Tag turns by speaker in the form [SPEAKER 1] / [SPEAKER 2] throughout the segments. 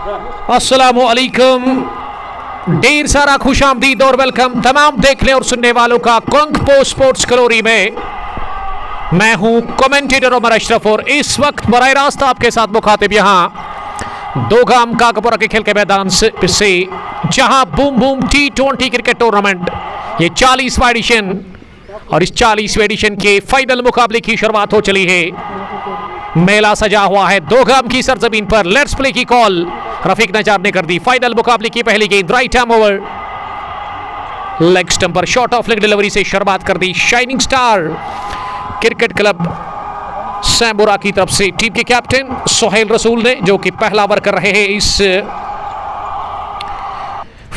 [SPEAKER 1] अस्सलामु अलैकुम, ढेर सारा खुशामदीद और वेलकम तमाम देखने और सुनने वालों का कंगपो स्पोर्ट्स कलोरी में। मैं हूं कमेंटेटर उमर अशरफ और इस वक्त बराह रास्त आपके साथ मुखातिब यहां दोगाम काकपुरा के खेल के मैदान से जहां boom boom T20 cricket tournament ये 40वां एडिशन और इस 40वें एडिशन के फाइनल मुकाबले की शुरुआत हो चली है। मेला सजा हुआ है दोगाम की सरजमीन पर। लेट्स प्ले की कॉल रफीक नजार ने कर दी। फाइनल मुकाबले की पहली गेंद right hand over, leg stump पर शॉर्ट ऑफ लेग डिलीवरी से शुरुआत कर दी शाइनिंग स्टार क्रिकेट क्लब सैम्बुरा की तरफ से। टीम के कैप्टन सोहेल रसूल ने, जो कि पहला ओवर कर रहे हैं इस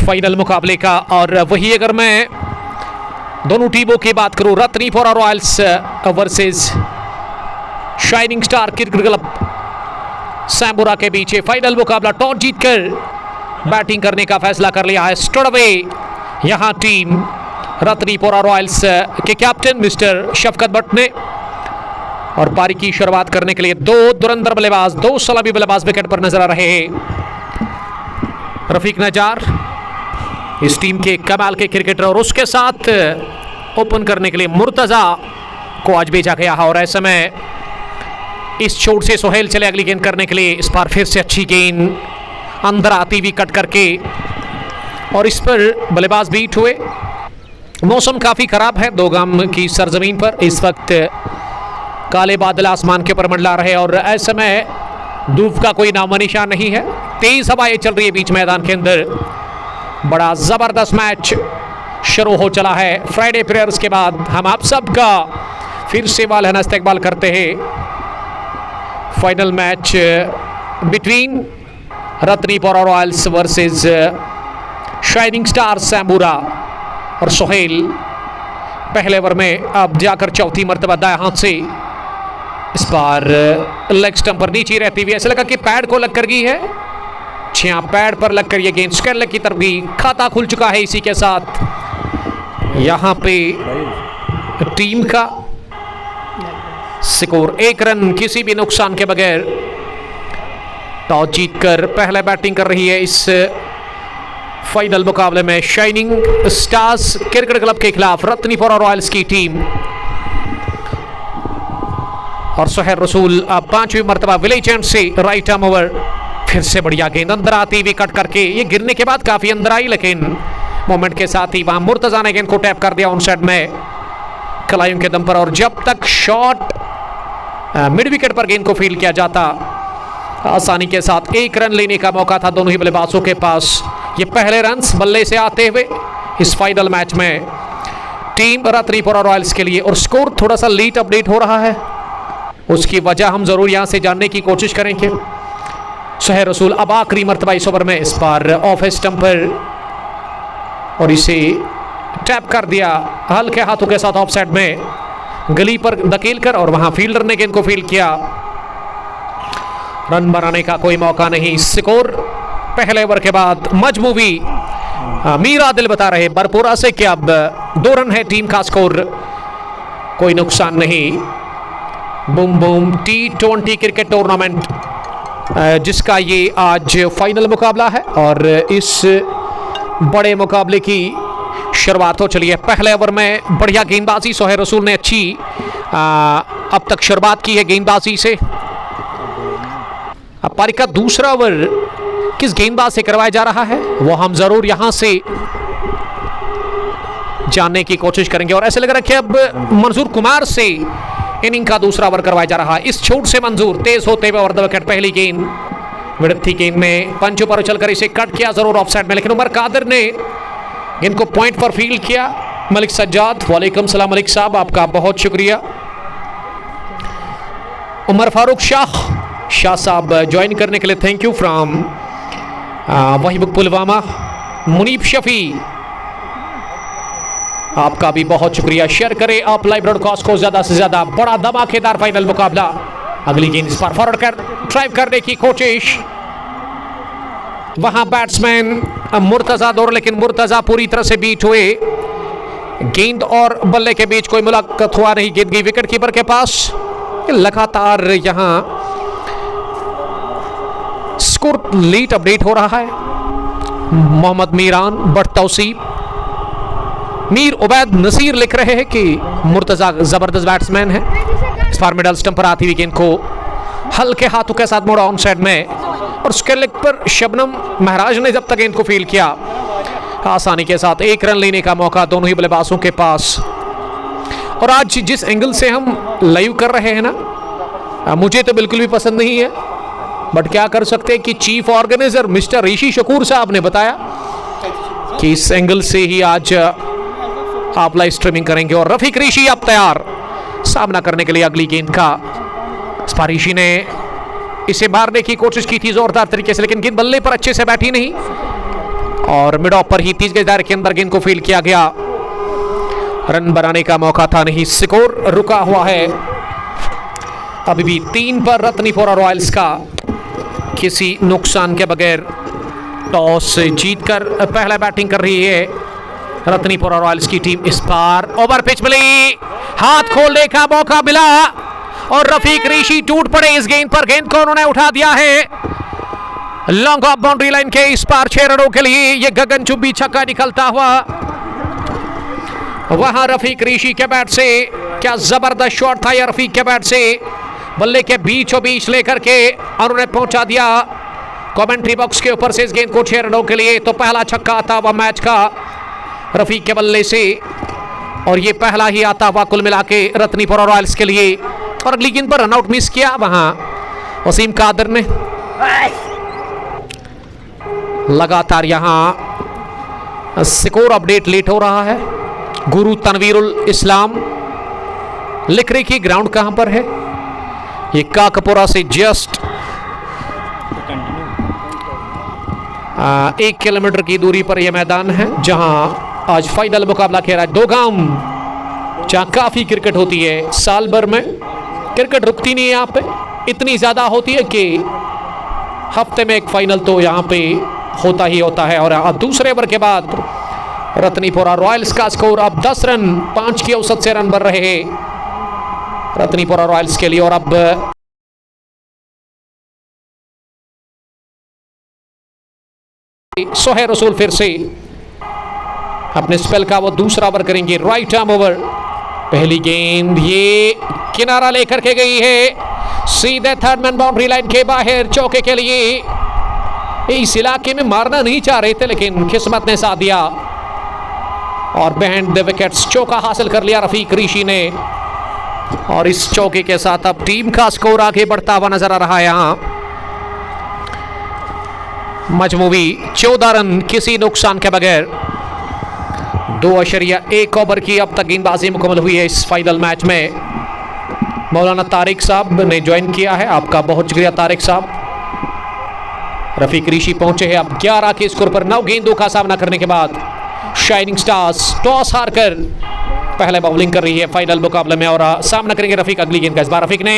[SPEAKER 1] फाइनल मुकाबले का। और वही अगर मैं दोनों टीमों की बात करूं, Ratnipura Royals versus Shining Star Cricket Club Sambura के बीच फाइनल मुकाबला। टॉस जीतकर बैटिंग करने का फैसला कर लिया है स्टडवे यहां टीम रत्नीपुरा रॉयल्स के कैप्टन मिस्टर शफकत भट्ट ने। और पारी की शुरुआत करने के लिए दो धुरंधर बल्लेबाज, दो सलामी बल्लेबाज विकेट पर नजर आ रहे हैं। रफीक नजार इस टीम के कमाल के क्रिकेटर और उसके साथ ओपन करने के लिए मुर्तजा को आज भेजा गया है। और ऐसे में इस छोर से सोहेल चले अगली गेंद करने के लिए। इस बार फिर से अच्छी गेंद अंदर आती हुई कट करके और इस पर बल्लेबाज बीट हुए। मौसम काफ़ी ख़राब है दोगाम की सरजमीन पर। इस वक्त काले बादल आसमान के ऊपर मंडला रहे और ऐसे में धूप का कोई नामो निशान नहीं है। तेज़ हवाएं चल रही है बीच मैदान के अंदर। बड़ा ज़बरदस्त मैच शुरू हो चला है। फ्राइडे प्रेयर्स के बाद हम आप सबका फिर से वालहना इस्तकबाल करते हैं। Final match between Ratnipura Royals versus Shining Star Sambura. और सोहेल पहले ओवर में अब जाकर चौथी मरतबा दाएं हाथ से इस बार लेग स्टंप पर नीचे रहती हुई ऐसा लगा कि पैड को लग कर गई है। छिया पैड पर लगकर यह गेंद स्क्वायर लेग की तरफ गई। खाता खुल चुका है इसी के साथ यहां पे टीम का स्कोर 1 रन किसी भी नुकसान के बगैर। टॉस जीतकर पहले बैटिंग कर रही है इस फाइनल मुकाबले में शाइनिंग स्टार्स क्रिकेट क्लब के खिलाफ रत्नीपुरा रॉयल्स की टीम। और सोहेल रसूल अब 5वीं मरतबा विलेज एंड से राइट आर्म ओवर। फिर से बढ़िया गेंद अंदर आती हुई कट करके ये गिरने के बाद काफी अंदर आई, लेकिन मोमेंट के साथ ही वहां मुर्तजा ने गेंद को टैप कर दिया ऑन साइड में कलाइयों के दम पर। और जब तक शॉट मिड विकेट पर गेंद को फील्ड किया जाता आसानी के साथ 1 रन लेने का मौका था दोनों ही बल्लेबाजों के पास। ये पहले रन्स बल्ले से आते हुए इस फाइनल मैच में टीम रत्नीपुरा रॉयल्स के लिए। और स्कोर थोड़ा सा लेट अपडेट हो रहा है, उसकी वजह हम जरूर यहां से जानने की कोशिश करेंगे। सोहेल रसूल अब आखिरी मरतबा इस ओवर में, इस बार ऑफ स्टंप पर और इसे टैप कर दिया हल्के हाथों के साथ ऑफ साइड में गली पर धकेल कर। और वहां फील्डर ने गेंद को फील्ड किया। रन बनाने का कोई मौका नहीं। स्कोर पहले ओवर के बाद मजमूवी मीरा दिल बता रहे बरपुरा से कि अब 2 रन है टीम का स्कोर, कोई नुकसान नहीं। Boom boom T20 cricket tournament जिसका ये आज फाइनल मुकाबला है और इस बड़े मुकाबले की शुरुआत हो चली है। पहले ओवर में बढ़िया गेंदबाजी सोहेल रसूल ने अच्छी अब तक शुरुआत की है गेंदबाजी से। अब पारी का दूसरा ओवर किस गेंदबाज से करवाया जा रहा है वो हम जरूर यहां से जानने की कोशिश करेंगे। और ऐसे लग रहा है कि अब मंजूर कुमार से इनिंग का दूसरा ओवर करवाया जा रहा है। इस छूट से मंजूर तेज होते हुए ओवर द विकेट पहली गेंद विड़ती गेंद में पंच पर उछलकर इसे कट किया जरूर ऑफ साइड में, लेकिन उमर कादिर ने गेंद को पॉइंट पर फील्ड किया। मलिक सज्जाद, वालेकुम सलाम मलिक साहब, आपका बहुत शुक्रिया। उमर फारूक शाह साहब ज्वाइन करने के लिए थैंक यू फ्रॉम वहीबुक पुलवामा। मुनीब शफी आपका भी बहुत शुक्रिया। शेयर करें आप लाइव ब्रॉडकास्ट को ज्यादा से ज्यादा। बड़ा धमाकेदार फाइनल मुकाबला। अगली गेंद इस पर फॉरवर्ड कर ड्राइव करने की कोशिश, वहां बैट्समैन मुर्तजा दौड़, लेकिन मुर्तजा पूरी तरह से बीट हुए। गेंद और बल्ले के बीच कोई मुलाकात हुआ नहीं, गेंद गई विकेट कीपर के पास। लगातार यहां स्कोर लेट अपडेट हो रहा है। मोहम्मद मीरान बट तौसीब मीर उबैद नसीर लिख रहे हैं कि मुर्तजा जबरदस्त बैट्समैन है। इस बार मिडल स्टंप पर आती हुई गेंद को हल्के हाथों के साथ मोड़ा ऑन साइड में, और उसके लेग पर शबनम महराज ने जब तक गेंद को फील किया, आसानी के साथ एक रन लेने का मौका दोनों ही बल्लेबाजों के पास। और आज जिस एंगल से हम लाइव कर रहे हैं ना, मुझे तो बिल्कुल भी पसंद नहीं है, बट क्या कर सकते हैं कि चीफ ऑर्गेनाइजर मिस्टर ऋषि शकूर साहब ने बताया कि इस एंगल से ही आज आप लाइव स्ट्रीमिंग करेंगे। और रफीक ऋषि अब तैयार सामना करने के लिए अगली गेंद का। ऋषि ने इसे मारने की कोशिश की थी जोरदार तरीके से, लेकिन गेंद बल्ले पर अच्छे से बैठी नहीं, और मिड ऑफ पर ही 30 गज दायरे के अंदर गेंद को फील्ड किया गया। रन बनाने का मौका था नहीं, स्कोर रुका हुआ है अभी भी 3 पर रत्नीपुरा रॉयल्स का, किसी नुकसान के बगैर। टॉस जीतकर पहला बैटिंग कर रही है रत्नीपुरा रॉयल्स की टीम। इस बार ओवर पिच मिली, हाथ खोलने का मौका मिला, और रफीक ऋषि टूट पड़े इस गेंद पर। गेंद को उन्होंने उठा दिया है लॉन्ग ऑफ बाउंड्री लाइन के इस पार 6 रनों के लिए। यह गगनचुंबी छक्का निकलता हुआ वहां रफीक ऋषि के बैट से। क्या जबरदस्त शॉट था यह रफीक के बैट से, बल्ले के बीचों बीच लेकर के उन्होंने पहुंचा दिया कमेंट्री बॉक्स के ऊपर से इस गेंद को 6 रनों के लिए। तो पहला छक्का आता हुआ मैच का रफीक के बल्ले से, और ये पहला ही आता हुआ कुल मिला के रत्नीपुरा रॉयल्स के लिए। और अगली गेंद पर रनआउट मिस किया वहां वसीम कादर ने। लगातार यहां स्कोर अपडेट लेट हो रहा है। गुरु तनवीरुल इस्लाम लिख रही कि ग्राउंड कहां पर है। ये काकपुरा से जस्ट 1 किलोमीटर की दूरी पर यह मैदान है, जहां आज फाइनल मुकाबला खेला है। 2 गांव जहां काफी क्रिकेट होती है, साल भर में क्रिकेट रुकती नहीं है यहाँ पे, इतनी ज्यादा होती है कि हफ्ते में एक फाइनल तो यहाँ पे होता ही होता है। और दूसरे ओवर के बाद रत्नीपुरा रॉयल्स का स्कोर अब 10 रन 5 की औसत से रन बन रहे हैं रत्नीपुरा रॉयल्स के लिए। और अब सोहेल रसूल फिर से अपने स्पेल का वो दूसरा ओवर करेंगे, राइट आर्म ओवर। पहली गेंद ये किनारा लेकर के गई है सीधे थर्ड मैन बाउंड्री लाइन के बाहर चौके के लिए। इस इलाके में मारना नहीं चाह रहे थे, लेकिन किस्मत ने साथ दिया और बिहाइंड द विकेट्स चौका हासिल कर लिया रफीक ऋषि ने। और इस चौके के साथ अब टीम का स्कोर आगे बढ़ता हुआ नजर आ रहा है। यहां मजमूवी 14 रन किसी नुकसान के बगैर। 2.1 ओवर की अब तक गेंदबाजी मुकम्मल हुई है इस फाइनल मैच में। मौलाना तारिक साहब ने ज्वाइन किया है, आपका बहुत शुक्रिया तारिक साहब। रफीक ऋषि पहुंचे हैं अब 11 के स्कोर पर। 9 गेंदों का सामना करने के बाद शाइनिंग स्टार्स टॉस हारकर पहले बॉलिंग कर रही है फाइनल मुकाबले में, और सामना करेंगे रफीक अगली गेंद का। इस बार रफीक ने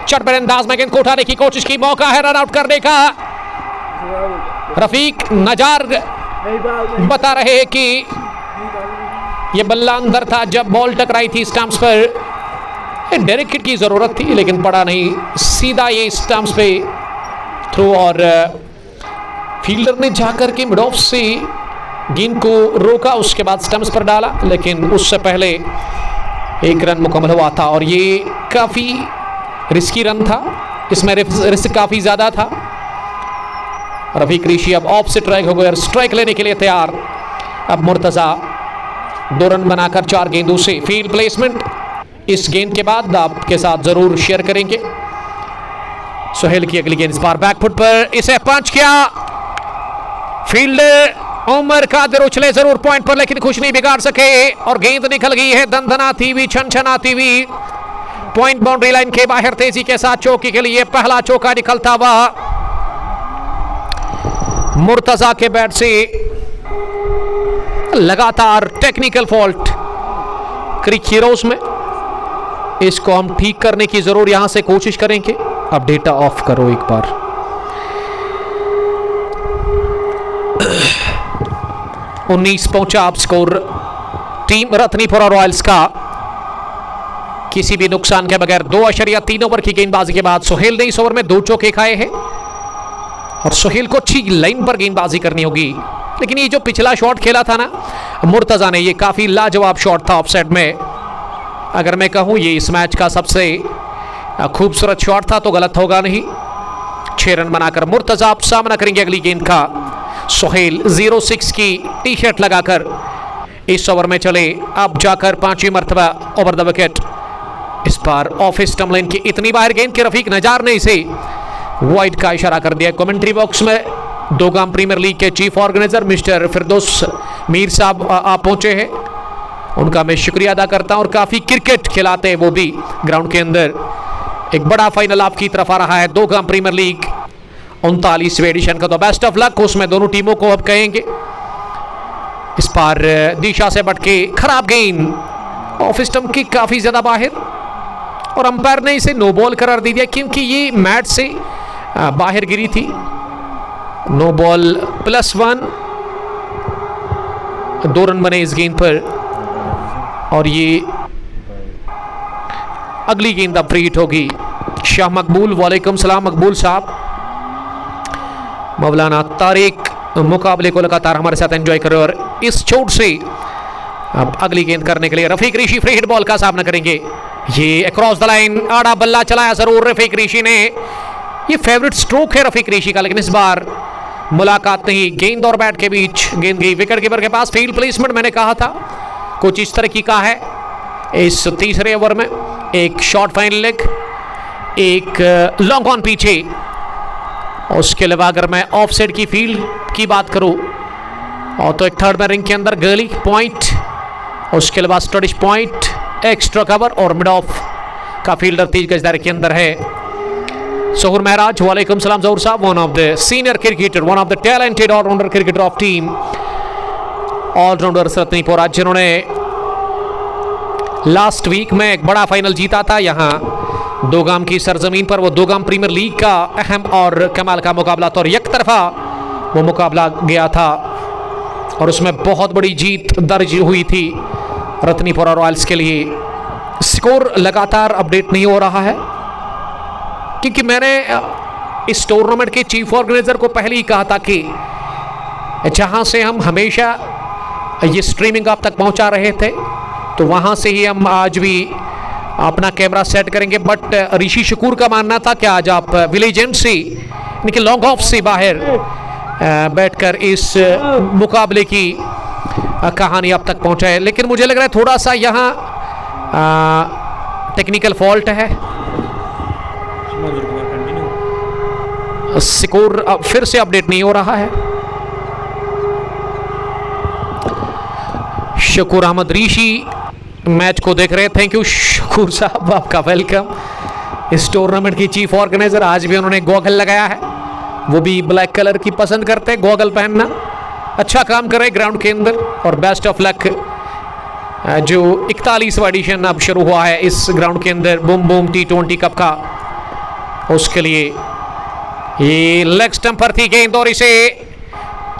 [SPEAKER 1] चटपट अंदाज में गेंद को उठाने की कोशिश की, मौका है रन आउट करने का। रफीक नजार बता रहे हैं कि यह बल्ला अंदर था जब बॉल टकराई थी स्टंप्स पर। डायरेक्ट हिट की जरूरत थी लेकिन पड़ा नहीं, सीधा ये स्टंप्स पे थ्रू, और फील्डर ने जाकर के मिड ऑफ से गेंद को रोका, उसके बाद स्टंप्स पर डाला, लेकिन उससे पहले 1 रन मुकम्मल हुआ था। और ये काफी रिस्की रन था, इसमें रिस्क काफी ज्यादा था। रफीक ऋषि अब ऑफ से स्ट्राइक हो गए और स्ट्राइक लेने के लिए तैयार। अब मुर्तजा 2 रन बनाकर 4 गेंदों से। फील्ड प्लेसमेंट इस गेंद के बाद आपके साथ जरूर शेयर करेंगे। सोहेल की अगली गेंद इस बार बैकफुट पर, इसे पंच किया फील्डर उमर कादिर, उछले जरूर पॉइंट पर लेकिन कुछ नहीं बिगाड़ सके, और गेंद निकल गई है दंदनाती हुई छनछनाती हुई पॉइंट बाउंड्री लाइन के बाहर। तेजी के साथ चौके के लिए पहला चौका निकलता हुआ मुर्तजा के बैट से। लगातार टेक्निकल फॉल्ट क्रिक हीरोज में, इसको हम ठीक करने की जरूर यहां से कोशिश करेंगे। अब डेटा ऑफ करो एक बार। उन्नीस पहुंचा अब स्कोर टीम रत्नीपुरा रॉयल्स का, किसी भी नुकसान के बगैर। 2.3 ओवर की गेंदबाजी के बाद सोहेल ने इस ओवर में 2 चौके खाए हैं और सोहेल को अच्छी लाइन पर गेंदबाजी करनी होगी। लेकिन ये जो पिछला शॉट खेला था ना मुर्तज़ा ने, ये काफ़ी लाजवाब शॉट था ऑफसाइड में। अगर मैं कहूँ ये इस मैच का सबसे खूबसूरत शॉट था तो गलत होगा नहीं। 6 रन बनाकर मुर्तज़ा आप सामना करेंगे अगली गेंद का। सोहेल 0-6 की टी शर्ट लगाकर इस ओवर में चले, अब जाकर 5वीं मरतबा ओवर द विकेट। इस बार ऑफ स्टंप लाइन की इतनी बाहर गेंद के रफीक नजार ने इसे वाइड का इशारा कर दिया। कमेंट्री बॉक्स में दोगाम प्रीमियर लीग के चीफ ऑर्गेनाइजर मिस्टर फिरदौस मीर साहब आप पहुंचे हैं, उनका मैं शुक्रिया अदा करता हूं। और काफ़ी क्रिकेट खिलाते हैं वो भी ग्राउंड के अंदर। एक बड़ा फाइनल आपकी तरफ आ रहा है दोगाम प्रीमियर लीग 39वें एडिशन का, तो बेस्ट ऑफ लक उसमें दोनों टीमों को अब कहेंगे। इस बार दिशा से बटके खराब गेंद ऑफ स्टंप की काफ़ी ज़्यादा बाहर, और अंपायर ने इसे नो बॉल करार दे दिया क्योंकि ये मैट से बाहर गिरी थी। नो बॉल +1, 2 रन बने इस गेंद पर। और ये अगली गेंद अब फ्री हिट होगी। शाह मकबूल, वालेकुम सलाम मकबूल साहब। मौलाना तारिक मुकाबले को लगातार हमारे साथ एंजॉय करें। और इस चोट से अब अगली गेंद करने के लिए रफीक ऋषि फ्री हिट बॉल का सामना करेंगे। ये अक्रॉस द लाइन आड़ा बल्ला चलाया जरूर रफीक ऋषि ने, ये फेवरेट स्ट्रोक है रफीक ऋषि का, लेकिन इस बार मुलाकात नहीं। गेंद और बैट के बीच गेंद गई विकेट कीपर के पास। फील्ड प्लेसमेंट मैंने कहा था कुछ इस तरह की का है इस तीसरे ओवर में। एक शॉर्ट फाइन लेग, एक लॉन्ग ऑन पीछे। उसके अलावा अगर मैं ऑफ साइड की फील्ड की बात करूं और तो एक थर्ड में रिंग के अंदर गर्ली पॉइंट, उसके अलावा स्टडिश पॉइंट, एक्स्ट्रा कवर और मिड ऑफ का फील्डर 30 गज दायरे के अंदर है। जहूर महराज, वालेकुम सलाम जहूर साहब। One of the senior cricketer, one of the talented allrounder cricketer of team, allrounder Ratnipura, जिन्होंने लास्ट वीक में एक बड़ा फाइनल जीता था यहाँ दोगाम की सरजमीन पर। वो दोगाम प्रीमियर लीग का अहम और कमाल का मुकाबला था और एक तरफा वो मुकाबला गया था और उसमें बहुत बड़ी जीत दर्ज हुई थी रत्नीपुरा रॉयल्स के लिए। स्कोर लगातार अपडेट नहीं हो रहा है क्योंकि मैंने इस टूर्नामेंट के चीफ ऑर्गेनाइजर को पहले ही कहा था कि जहां से हम हमेशा ये स्ट्रीमिंग आप तक पहुंचा रहे थे तो वहां से ही हम आज भी अपना कैमरा सेट करेंगे। बट ऋषि शकूर का मानना था कि आज आप विलेज एंड से यानी कि लॉन्ग ऑफ से बाहर बैठकर इस मुकाबले की कहानी आप तक पहुंचाए, लेकिन मुझे लग रहा है थोड़ा सा यहाँ टेक्निकल फॉल्ट है। स्कोर अब फिर से अपडेट नहीं हो रहा है। शकूर अहमद ऋषि मैच को देख रहे। थैंक यू शकूर साहब, आपका वेलकम। इस टूर्नामेंट की चीफ ऑर्गेनाइजर, आज भी उन्होंने गॉगल लगाया है, वो भी ब्लैक कलर की पसंद करते हैं गॉगल पहनना। अच्छा काम कर रहे ग्राउंड के अंदर और बेस्ट ऑफ लक। जो 41वां एडिशन अब शुरू हुआ है इस ग्राउंड के अंदर बूम बूम T20 कप का, उसके लिए ये लेग स्टंप पर थी गेंद और इसे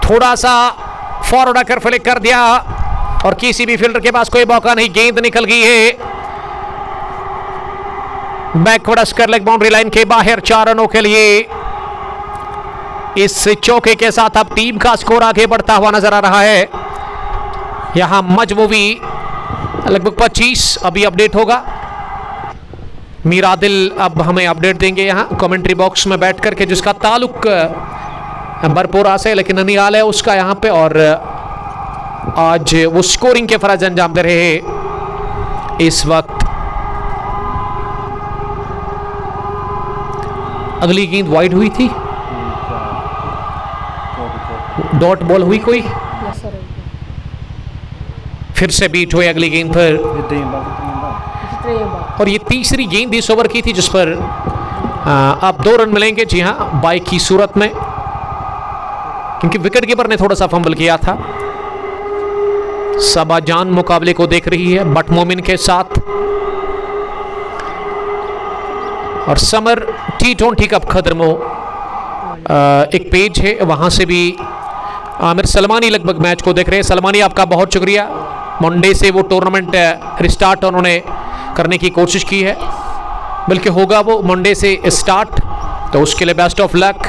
[SPEAKER 1] थोड़ा सा फॉरवर्ड आकर फ्लिक कर दिया और किसी भी फील्डर के पास कोई मौका नहीं, गेंद निकल गई है backward square leg boundary line के बाहर 4 रनों के लिए। इस चौके के साथ अब टीम का स्कोर आगे बढ़ता हुआ नजर आ रहा है। यहां मजमूवी लगभग 25 अभी अपडेट होगा। मीर आदिल अब हमें अपडेट देंगे यहाँ कमेंट्री बॉक्स में बैठ करके, जिसका ताल्लुक बरपोरा से लेकिन ननिहाल है उसका यहाँ पे, और आज वो स्कोरिंग के फर्ज अंजाम दे रहे हैं इस वक्त। अगली गेंद वाइड हुई थी, डॉट बॉल हुई कोई, फिर से बीट हुई अगली गेंद पर। और ये तीसरी गेंद इस ओवर की थी जिस पर अब 2 रन मिलेंगे। जी हाँ, बाइक की सूरत में, क्योंकि विकेट कीपर ने थोड़ा सा फंबल किया था। सबा जान मुकाबले को देख रही है बट मोमिन के साथ, और समर T20 कप खदरमो एक पेज है, वहां से भी आमिर सलमानी लगभग मैच को देख रहे हैं। सलमानी आपका बहुत शुक्रिया, मंडे से वो टूर्नामेंट रिस्टार्ट उन्होंने करने की कोशिश की है, बल्कि होगा वो मंडे से स्टार्ट, तो उसके लिए best of luck.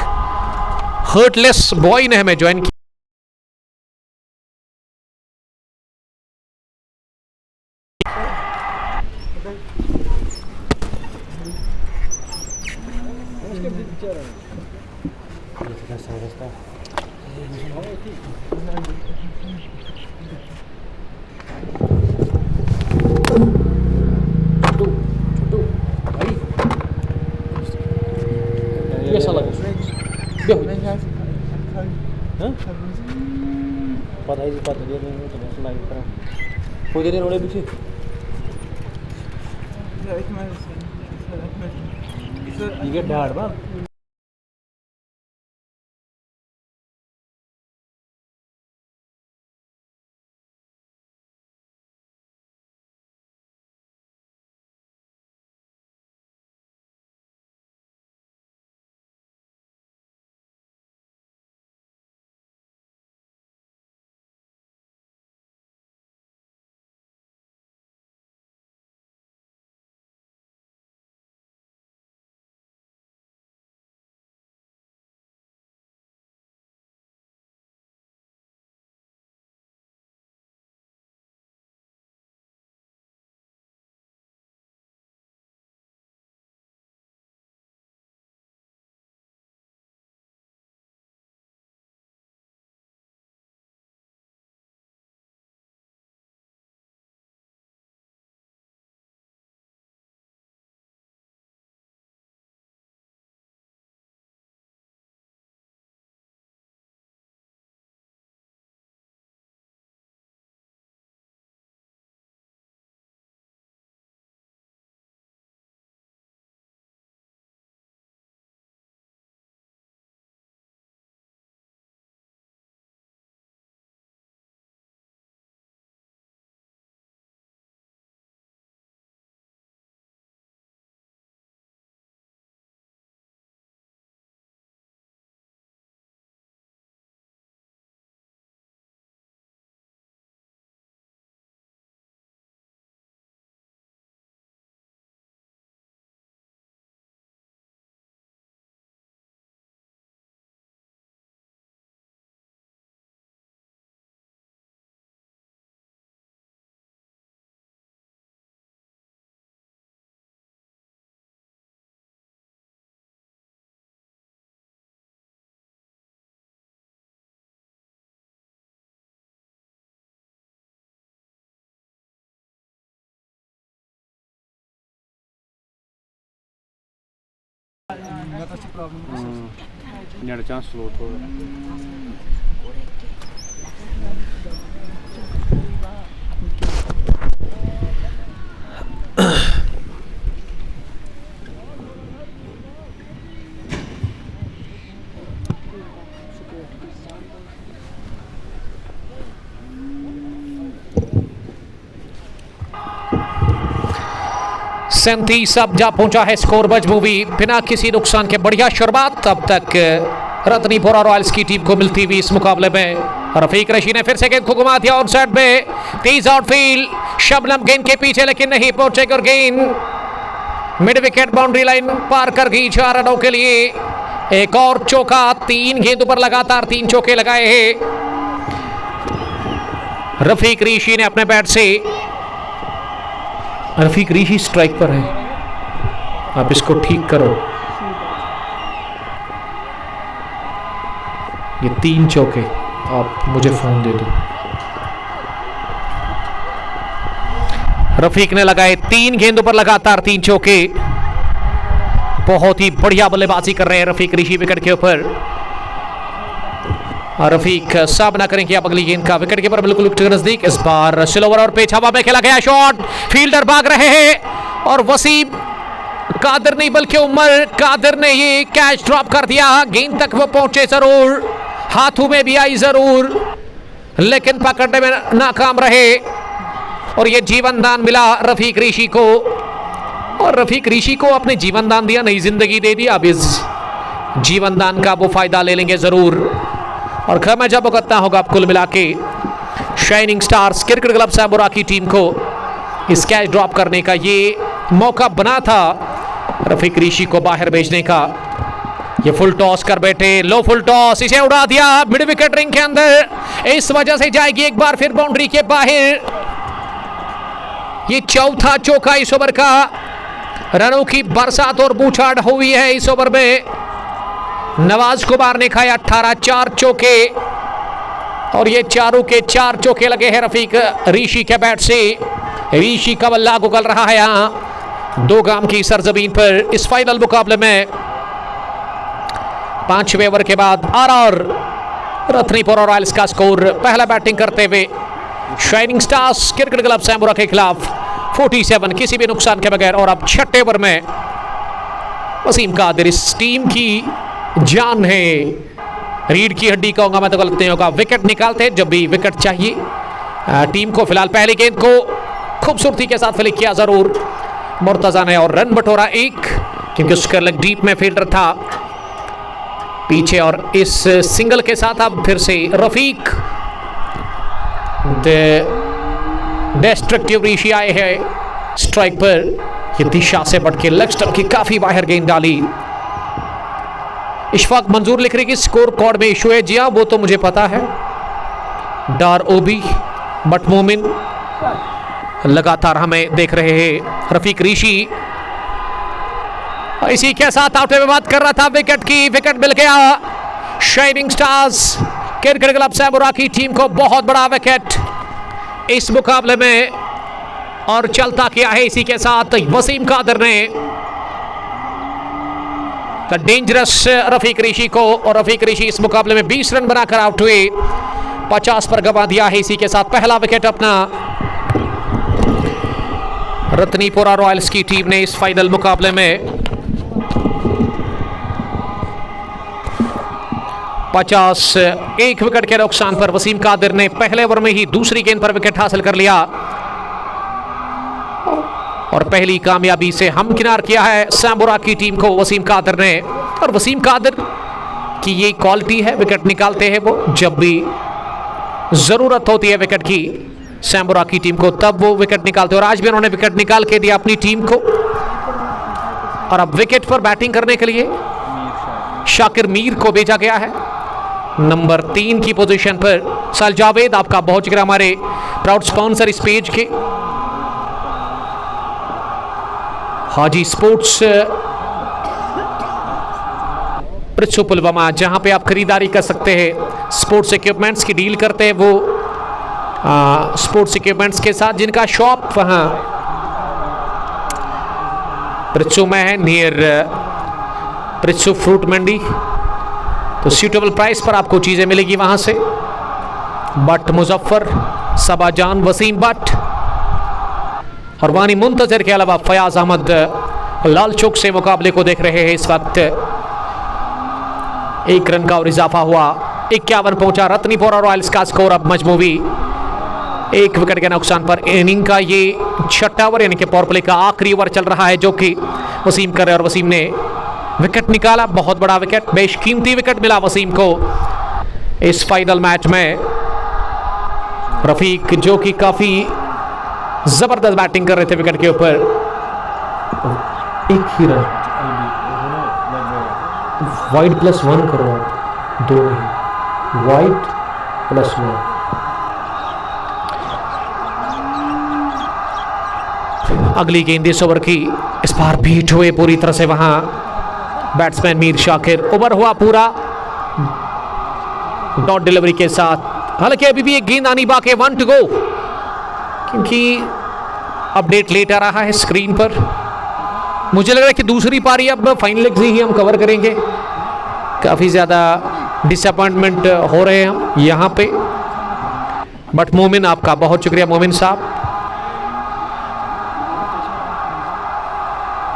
[SPEAKER 1] Heartless boy ने हमें ज्वाइन किया। Biasa lagi. Biar.
[SPEAKER 2] Pat aja pat dia ni tu masuk lagi sekarang. Kau jadi roda bisi. Ini dah bang. Ini ada chance slow tu.
[SPEAKER 1] सैंतीस अब जा पहुंचा है स्कोर बजमूवी बिना किसी नुकसान के। बढ़िया शुरुआत अब तक रतनीपुरा रॉयल्स की टीम को मिलती हुई इस मुकाबले में। रफीक रशी ने फिर से गेंद को घुमा दिया ऑन साइड में, तेज आउटफील्ड, शबनम गेंद के पीछे लेकिन नहीं पहुंचेगी और गेंद मिड विकेट बाउंड्री लाइन पार कर गई 4 रनों के लिए। एक और चौका, 3 गेंदों पर लगातार 3 चौके लगाए हैं रफीक ऋषि ने अपने बैट से। रफीक ऋषि स्ट्राइक पर है, आप इसको ठीक करो। ये 3 चौके, आप मुझे फोन दे दो। रफीक ने लगाए 3 गेंदों पर लगातार 3 चौके। बहुत ही बढ़िया बल्लेबाजी कर रहे हैं रफीक ऋषि विकेट के ऊपर। रफीक सामना करेंगे अब अगली गेंद का। विकेट कीपर बिल्कुल विकेट के नजदीक। इस बार स्लोवर और पेच हवा में खेला गया शॉट, फील्डर भाग रहे हैं और वसीम कादर नहीं बल्कि उमर कादर ने ये कैच ड्रॉप कर दिया। गेंद तक वो पहुंचे जरूर, हाथों में भी आई जरूर, लेकिन पकड़ने में नाकाम रहे और ये जीवन दान मिला रफीक ऋषि को। और रफीक ऋषि को अपने जीवन दान दिया, नई जिंदगी दे दी। अब इस जीवन दान का वो फायदा ले लेंगे जरूर और खर्च जब भुगतना होगा। अब कुल मिला के शाइनिंग स्टार्स क्रिकेट क्लब सैमुरा की टीम को इस कैच ड्रॉप करने का ये मौका बना था रफीक ऋषि को बाहर भेजने का। ये फुल टॉस कर बैठे, लो फुल टॉस, इसे उड़ा दिया मिड विकेट रिंग के अंदर, इस वजह से जाएगी एक बार फिर बाउंड्री के बाहर। ये चौथा चौका इस ओवर का, रनों की बरसात और बूछाड़ हुई है इस ओवर में। नवाज कुमार ने खाया 18, 4 चौके, और ये चारों के 4 चौके लगे हैं रफीक ऋषि के बैट से। ऋषि का बल्ला उगल रहा है यहाँ 2 गाम की सरजमीन पर इस फाइनल मुकाबले में। 5वें ओवर के बाद आरआर रत्नीपुरा रॉयल्स का स्कोर। पहला बैटिंग करते हुए शाइनिंग स्टार्स क्रिकेट क्लब सैमुरा के खिलाफ 47 किसी भी नुकसान के बगैर। और अब 6ठे ओवर में वसीम कादिर इस टीम की जान है, रीढ़ की हड्डी कहूंगा मैं तो गलत नहीं होगा। विकेट निकालते जब भी विकेट चाहिए टीम को। फिलहाल पहली गेंद को खूबसूरती के साथ फ्लिक किया जरूर मुर्तजा ने, और रन बटोरा 1, क्योंकि उसका लेग डीप में फील्डर था पीछे। और इस सिंगल के साथ अब फिर से रफीक डिस्ट्रक्टिव ऋषि आए हैं स्ट्राइक पर। ये दिशा से बढ़ के लेग स्टंप की काफी बाहर गेंद डाली। इशफाक मंजूर लिख रही कि स्कोर कॉर्ड में इशू है। जी हाँ, वो तो मुझे पता है। डार ओबी बट मोमिन लगातार हमें देख रहे हैं। रफीक ऋषि इसी के साथ आउट में बात कर रहा था विकेट की, विकेट मिल गया शाइनिंग स्टार्स क्रिकेट क्लब सैमुरा की टीम को। बहुत बड़ा विकेट इस मुकाबले में, और चलता किया है इसी के साथ वसीम कादिर ने डेंजरस रफीक ऋषि को। और रफीक ऋषि इस मुकाबले में 20 रन बनाकर आउट हुए, 50 पर गवा दिया है इसी के साथ पहला विकेट अपना। रत्नीपुरा रॉयल्स की टीम ने इस फाइनल मुकाबले में 51 विकेट के नुकसान पर वसीम कादिर ने पहले ओवर में ही दूसरी गेंद पर विकेट हासिल कर लिया, और पहली कामयाबी से हमकिनार किया है सैमुरा की टीम को वसीम कादिर ने। और वसीम कादिर की ये क्वालिटी है, विकेट निकालते हैं वो जब भी जरूरत होती है विकेट की सैमुरा की टीम को, तब वो विकेट निकालते हैं। और आज भी उन्होंने विकेट निकाल के दिया अपनी टीम को। और अब विकेट पर बैटिंग करने के लिए शाकिर मीर को भेजा गया है नंबर 3 की पोजीशन पर। साल जावेद आपका बहुत शुक्रिया, हमारे प्राउड स्पॉन्सर इस पेज के हाजी स्पोर्ट्स पृथ्वी पुलवामा, जहां पे आप खरीदारी कर सकते हैं, स्पोर्ट्स इक्विपमेंट्स की डील करते हैं वो स्पोर्ट्स इक्विपमेंट्स के साथ, जिनका शॉप वहां पृथ्वी में है नियर पृथ्वी फ्रूट मंडी। तो सूटेबल प्राइस पर आपको चीजें मिलेगी वहां से। बट मुजफ्फर, सबाजान, वसीम बट और वानी मुंतजर के अलावा फयाज अहमद लाल चौक से मुकाबले को देख रहे हैं इस वक्त। 1 रन का और इजाफा हुआ, 51 पहुंचा रत्नीपुरा रॉयल्स का स्कोर। अब मजमूवी 1 विकेट के नुकसान पर इनिंग का ये 6ठा ओवर यानी कि पावर प्ले का आखिरी ओवर चल रहा है, जो कि वसीम कर रहे हैं। और वसीम ने विकेट निकाला, बहुत बड़ा विकेट, बेशकीमती विकेट मिला वसीम को इस फाइनल मैच में। रफीक जो कि काफी जबरदस्त बैटिंग कर रहे थे विकेट के ऊपर। 1 ही रन, वाइड +1 करो, 2 नहीं, वाइड +1। अगली गेंद इस ओवर की, इस बार बीट हुए पूरी तरह से वहां बैट्समैन मीर शाकिर। ओवर हुआ पूरा डॉट डिलीवरी के साथ। हालांकि अभी भी एक गेंद आनी बाकी, 1 टू गो, क्योंकि अपडेट लेट आ रहा है स्क्रीन पर। मुझे लग रहा है कि दूसरी पारी अब फाइनल ही हम कवर करेंगे। काफ़ी ज़्यादा डिसअपॉइंटमेंट हो रहे हैं हम यहाँ पे। बट मोमिन, आपका बहुत शुक्रिया मोमिन साहब,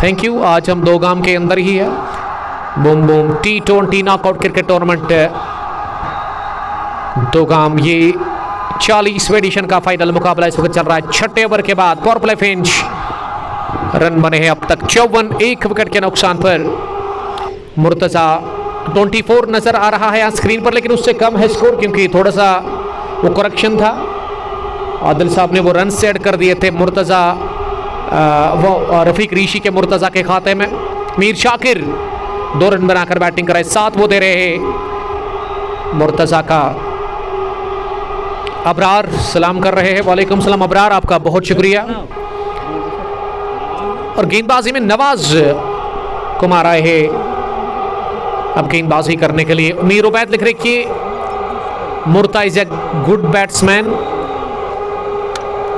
[SPEAKER 1] थैंक यू। आज हम 2 गाम के अंदर ही है। Boom boom T20 knockout cricket tournament 2 गाम, ये 40वें एडिशन का फाइनल मुकाबला इस वक्त चल रहा है। 6ठे ओवर के बाद पावर प्ले फिनिश, रन बने हैं अब तक 54, 1 विकेट के नुकसान पर। मुर्तजा 24 नजर आ रहा है यहाँ स्क्रीन पर, लेकिन उससे कम है स्कोर, क्योंकि थोड़ा सा वो करेक्शन था। आदिल साहब ने वो रन से ऐड कर दिए थे मुर्तजा, वो रफीक ऋषि के मुर्तजा के खाते में। मीर शाकिर 2 रन बनाकर बैटिंग कराए, 7 वो दे रहे हैं मुर्तज़ा का। अबरार सलाम कर रहे हैं। वालेकुम सलाम अबरार, आपका बहुत शुक्रिया। और गेंदबाजी में नवाज कुमार आए हैं अब गेंदबाजी करने के लिए। मीर उबैद लिख रहे कि मुर्ता is a good batsman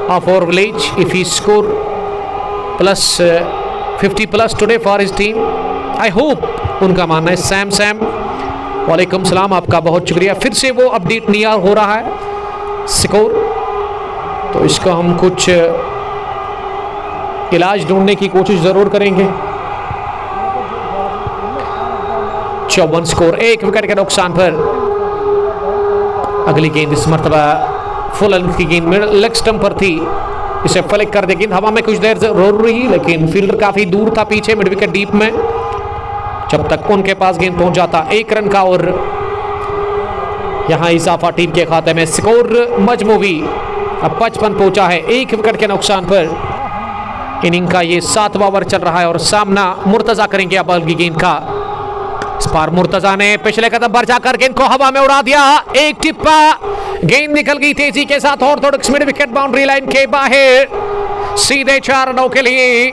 [SPEAKER 1] of our village if he score plus 50 plus today for his team, I hope, उनका मानना है। सैम वालेकुम सलाम, आपका बहुत शुक्रिया। फिर से वो अपडेट नहीं हो रहा है स्कोर, तो इसका हम कुछ इलाज ढूंढने की कोशिश जरूर करेंगे। 54 स्कोर, 1 विकेट के नुकसान पर। अगली गेंद इस मरतबा फुल लेंथ की गेंद लेग स्टंप पर थी, इसे फ्लिक कर दे। गेंद हवा में कुछ देर रोक रही, लेकिन फील्डर काफी दूर था पीछे मिड विकेट डीप में, जब तक उनके पास गेंद पहुंच जाता। 1 रन का और यहां इजाफा टीम के खाते में। स्कोर मजमूवी अब 55 पहुंचा है, 1 विकेट के नुकसान पर। इनिंग का ये 7वां ओवर चल रहा है और सामना मुर्तज़ा करेंगे अब अगली गेंद का। इस बार मुर्तज़ा ने पिछले कदम पर जाकर गेंद को हवा में उड़ा दिया, एक टिप्पा, गेंद निकल गई तेजी के साथ Orthodox mid wicket boundary line के बाहर। सीधे 4 रनों के लिए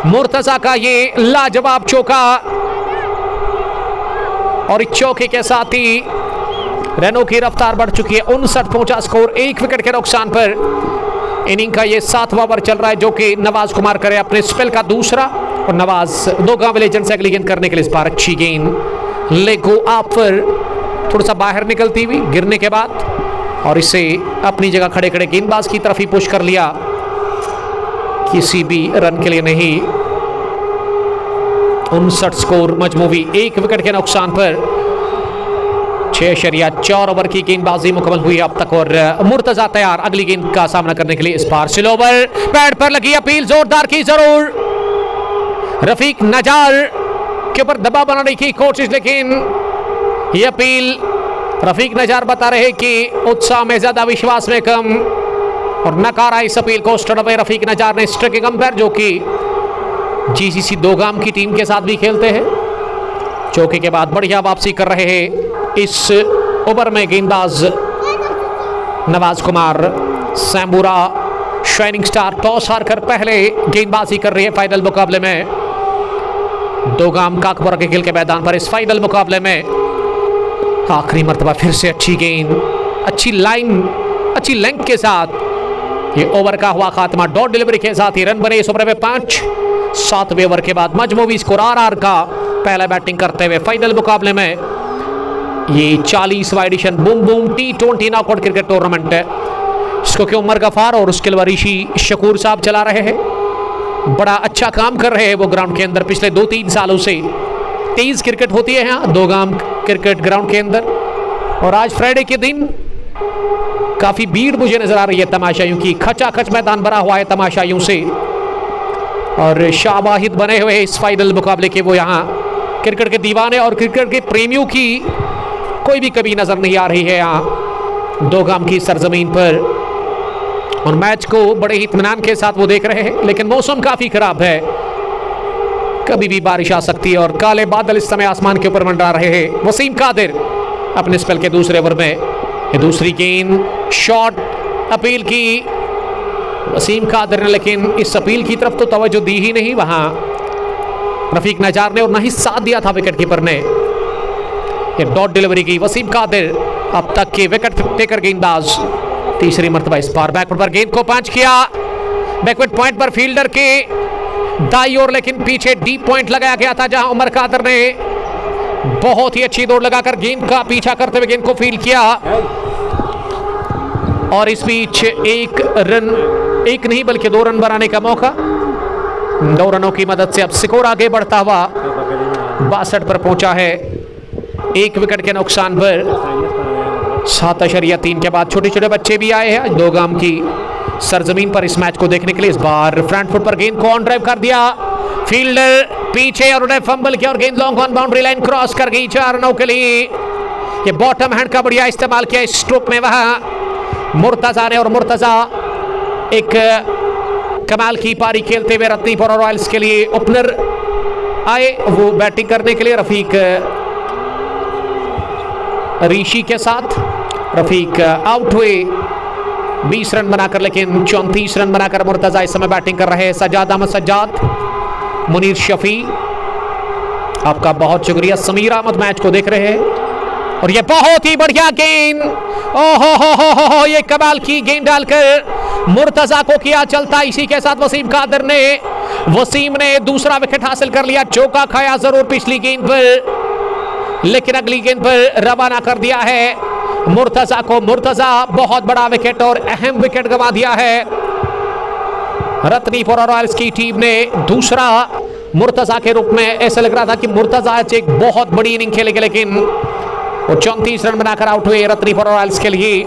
[SPEAKER 1] मुर्तज़ा का ये लाजवाब चौका, और इस चौके के साथ ही रनों की रफ्तार बढ़ चुकी है। 59 पहुंचा स्कोर, 1 विकेट के नुकसान पर। इनिंग का ये 7वां ओवर चल रहा है, जो कि नवाज कुमार करे अपने स्पेल का दूसरा। और नवाज 2 गांव विलेजन से अगली गेंद करने के लिए। इस बार अच्छी गेंद लेगो आप पर थोड़ा सा बाहर निकलती हुई गिरने के बाद, और इसे अपनी जगह खड़े खड़े गेंदबाज की तरफ ही पुश कर लिया, किसी भी रन के लिए नहीं। 59 स्कोर मजमूवी, 1 विकेट के नुकसान पर। 6.4 ओवर की गेंदबाजी मुकम्मल हुई अब तक, और मुर्तज़ा तैयार अगली गेंद का सामना करने के लिए। इस बार स्लो ओवर, पैड पर लगी अपील, जोरदार की जरूर। रफीक नजार के ऊपर दबाव बनाने की कोशिश, लेकिन ये अपील रफीक नजार बता रहे कि उत्साह में ज्यादा विश्वास में कम, और नकारा इस अपील को स्टड अवे रफीक नजार ने। स्ट्राइकिंग अंपायर जो कि जीसीसी 2 गांव की टीम के साथ भी खेलते हैं, चौके के बाद बढ़िया वापसी कर रहे हैं इस ओवर में गेंदबाज Nawaz Kumar. Sambura shining star toss हारकर पहले गेंदबाजी कर रही है फाइनल मुकाबले में। 2 गांव काकपुरा के खेल के मैदान पर इस फाइनल मुकाबले में। आखिरी मर्तबा फिर से अच्छी गेंद, अच्छी लाइन, अच्छी लेंथ के साथ ये ओवर का हुआ खात्मा। डॉट डिलीवरी के साथ ही रन बने इस ओवर में 5। 7वें ओवर के बाद मजमूवी स्कोर आरआर का पहला बैटिंग करते हुए फाइनल मुकाबले में। ये 40वां edition boom boom T20 knockout cricket tournament है, इसको कि उमर गफार और उसके अलावा ऋषि शकूर साहब चला रहे हैं। बड़ा अच्छा काम कर रहे हैं वो ग्राउंड के अंदर। पिछले 2-3 सालों से तेज क्रिकेट होती है यहाँ 2 गांव क्रिकेट ग्राउंड के अंदर, और आज फ्राइडे के दिन काफी भीड़ मुझे नजर आ रही है तमाशाइयों की। खचाखच मैदान भरा हुआ है तमाशाइयों से, और शावाहिद बने हुए इस फाइनल मुकाबले के वो यहाँ क्रिकेट के दीवाने और क्रिकेट के प्रेमियों की कोई भी कभी नजर नहीं आ रही है यहाँ 2 गांव की सरजमीन पर। और मैच को बड़े ही इत्मीनान के साथ वो देख रहे हैं, लेकिन मौसम काफी खराब है, कभी भी बारिश आ सकती है, और काले बादल इस समय आसमान के ऊपर मंडरा रहे हैं। वसीम कादिर अपने स्पेल के दूसरे ओवर में। ये दूसरी गेंद शॉट अपील की वसीम कादिर ने, लेकिन इस अपील की तरफ तो तवज्जो दी ही नहीं वहां रफीक नजार ने, और ना ही साथ दिया था विकेट कीपर ने। ये डॉट डिलीवरी की वसीम कादिर, अब तक के विकेट टेकर गेंदबाज। तीसरी मर्तबा इस बार बैकवर्ड पर गेंद को पंच किया, बैकवर्ड पॉइंट पर फील्डर के दाई ओर, लेकिन पीछे डीप पॉइंट लगाया गया था, जहां उमर कादिर ने बहुत ही अच्छी दौड़ लगाकर गेंद का पीछा करते हुए गेंद को फील्ड किया। और इस बीच 1 रन, 1 नहीं बल्कि 2 रन बनाने का मौका। 2 रनों की मदद से अब स्कोर आगे बढ़ता हुआ 62 पर पहुंचा है, 1 विकेट के नुकसान पर। 7.3 के बाद छोटे छोटे बच्चे भी आए हैं 2 गांव की सरजमीन पर इस मैच को देखने के लिए। इस बार फ्रंट फुट पर गेंद को ऑन ड्राइव कर दिया, फील्डर पीछे और उन्हें फंबल किया, और गेंद long on boundary line cross कर गई 4 रनों के लिए। ये बॉटम हैंड का बढ़िया इस्तेमाल किया इस स्ट्रोक में वहां मुर्तज़ा ने, और मुर्तज़ा एक कमाल की पारी खेलते हुए रत्नीपुरा रॉयल्स के लिए ओपनर आए वो बैटिंग करने के लिए रफीक ऋषि के साथ। रफीक आउट हुए 20 रन बनाकर, लेकिन 34 रन बनाकर मुर्तजा इस समय बैटिंग कर रहे हैं। सज्जाद अहमद सज्जाद, मुनीर शफी, आपका बहुत शुक्रिया। समीर अहमद मैच को देख रहे हैं और ये बहुत ही बढ़िया गेंद, ओहो हो, ये कमाल की गेंद डालकर मुर्तजा को किया चलता। इसी के साथ वसीम ने दूसरा विकेट हासिल कर लिया। चौका खाया जरूर पिछली गेंद पर, लेकिन अगली गेंद पर रवाना कर दिया है मुर्तजा को। मुर्तजा बहुत बड़ा विकेट और अहम विकेट गंवा दिया है। रत्नीपुरा रॉयल्स की टीम ने दूसरा मुर्तजा के रूप में, ऐसा लग रहा था कि मुर्तजा आज एक बहुत बड़ी इनिंग खेलेंगे, लेकिन वो 34 रन बनाकर आउट हुए रत्नीपुरा रॉयल्स के लिए।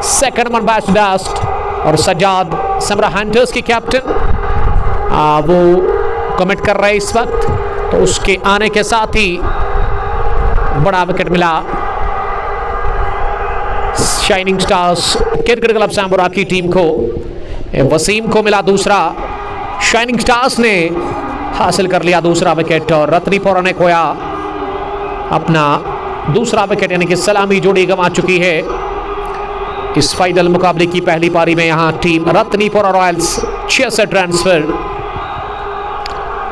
[SPEAKER 1] सेकंड वन बैच लास्ट और सज्जाद समरा हंटर्स की कैप्टन वो कमेंट कर रहे हैं इस वक्त, तो उसके आने के साथ ही बड़ा विकेट मिला शाइनिंग स्टार्स क्रिकेट क्लब सांबुरा की टीम को। वसीम को मिला दूसरा, शाइनिंग स्टार्स ने हासिल कर लिया दूसरा विकेट और रत्नीपुरा ने खोया अपना दूसरा विकेट, यानी कि सलामी जोड़ी गंवा चुकी है इस फाइनल मुकाबले की पहली पारी में। यहां टीम रत्नीपुरा रॉयल्स 66 रन पर।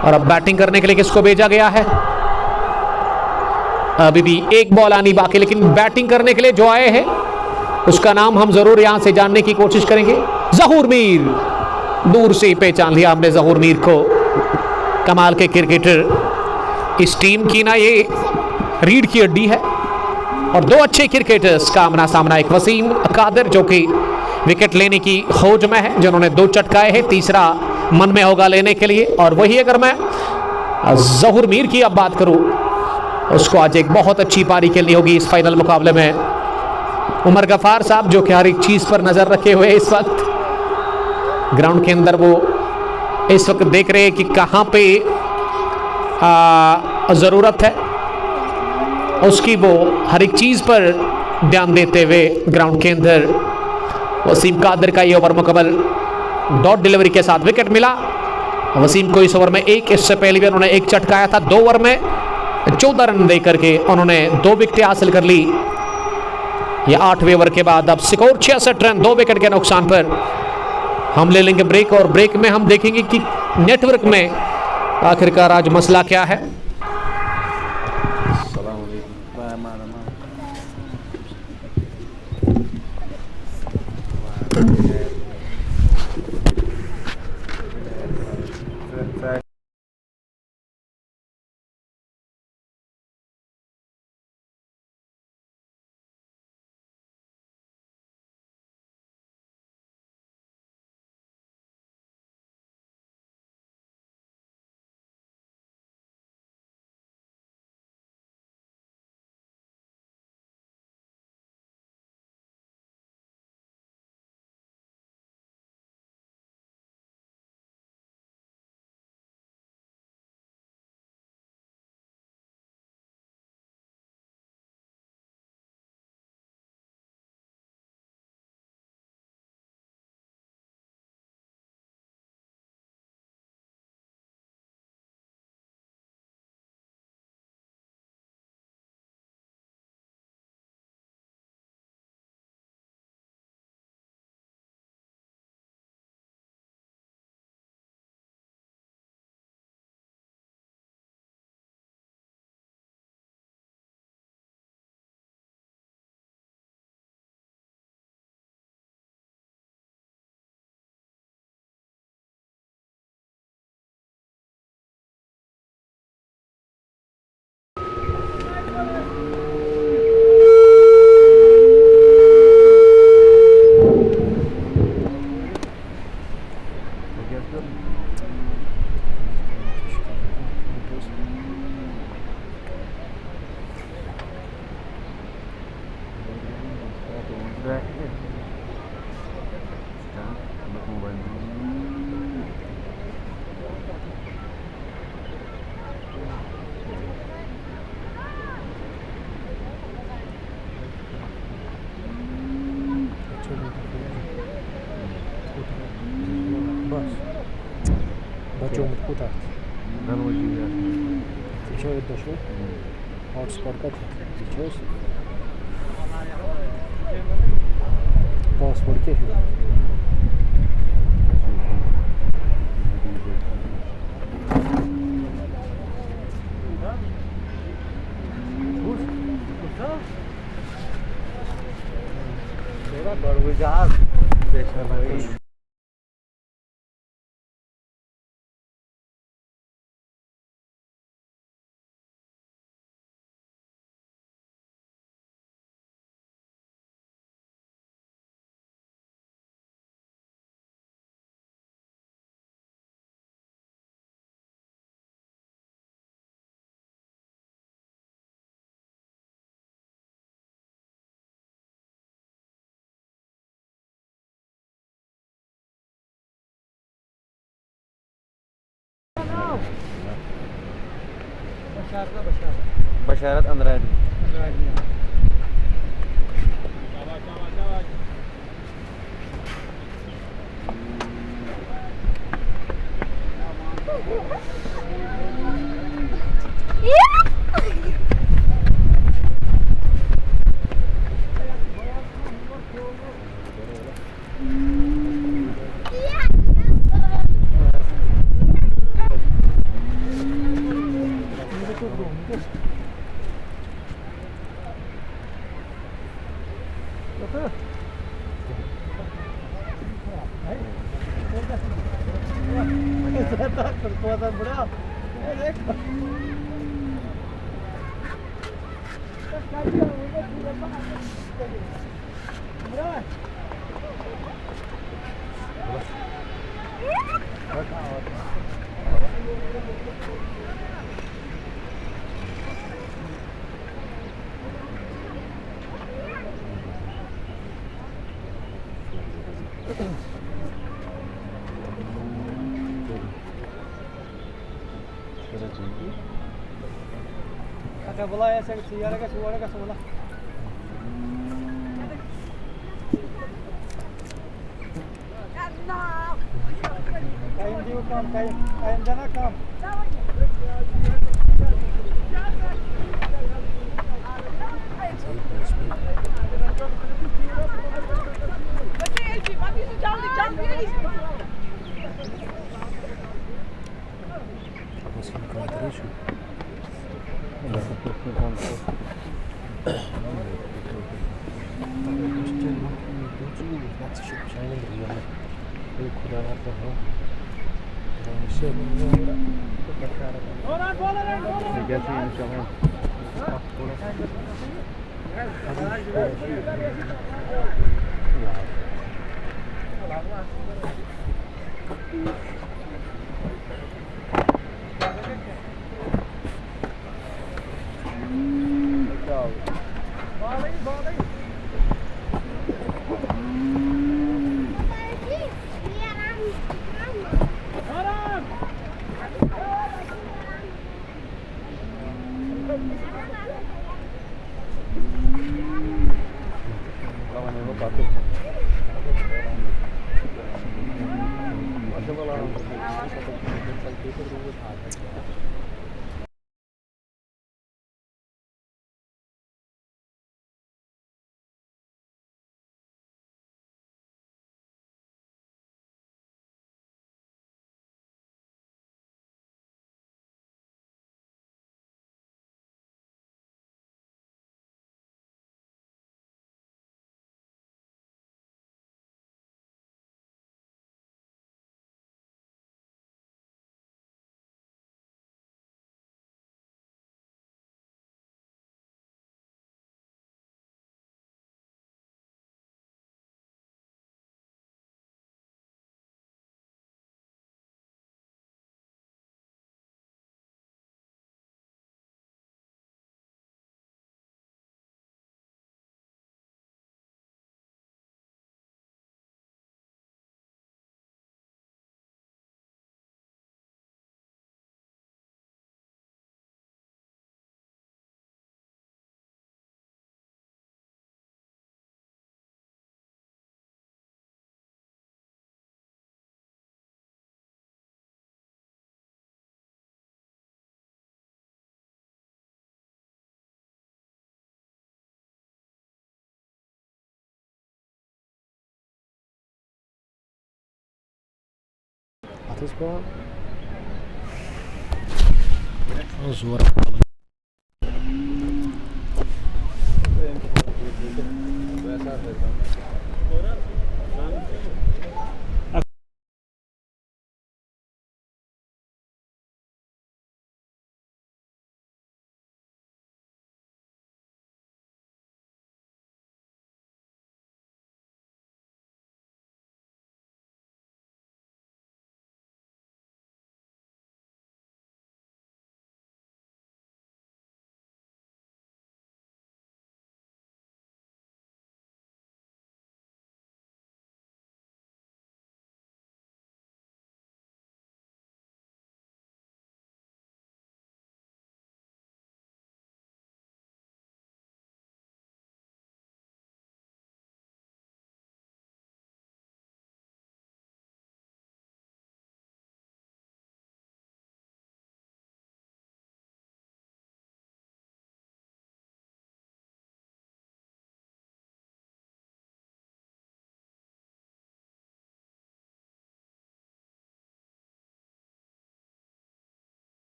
[SPEAKER 1] और अब बैटिंग करने के लिए किसको भेजा गया है? अभी भी एक बॉल आनी बाकी, लेकिन बैटिंग करने के लिए जो आए हैं उसका नाम हम जरूर यहां से जानने की कोशिश करेंगे। जहूर मीर, दूर से पहचान लिया हमने जहूर मीर को। कमाल के क्रिकेटर, इस टीम की ना ये रीढ़ की हड्डी है। और दो अच्छे क्रिकेटर्स का आमना सामना, एक वसीम कादिर जो कि विकेट लेने की खोज में है, जिन्होंने 2 चटकाए हैं, तीसरा मन में होगा लेने के लिए। और वही अगर मैं जहूर मीर की अब बात करूं, उसको आज एक बहुत अच्छी पारी खेलनी होगी इस फाइनल मुकाबले में। उमर गफार साहब जो कि हर एक चीज़ पर नज़र रखे हुए इस वक्त ग्राउंड के अंदर, वो इस वक्त देख रहे हैं कि कहाँ पे ज़रूरत है उसकी, वो हर एक चीज़ पर ध्यान देते हुए ग्राउंड के अंदर। वसीम कादिर का ये ओवर मुकम्मल, डॉट डिलीवरी के साथ विकेट मिला वसीम को इस ओवर में। इससे पहले भी उन्होंने एक चटकाया था। 2 ओवर में 14 रन दे करके उन्होंने 2 विकेटें हासिल कर ली। ये 8वें ओवर के बाद अब स्कोर 66 रन, 2 विकेट के नुकसान पर। हम ले लेंगे ब्रेक और ब्रेक में हम देखेंगे कि नेटवर्क में आखिरकार आज मसला क्या है।
[SPEAKER 2] बच्चों मत पूछा। Человек дошел, от спорта, сейчас. Паспорт кефи.
[SPEAKER 3] बशारत अंदर
[SPEAKER 2] Kakak bola ya, saya siapa lagi, suara lagi, bola. Kain jiwa kam, kain jana kam.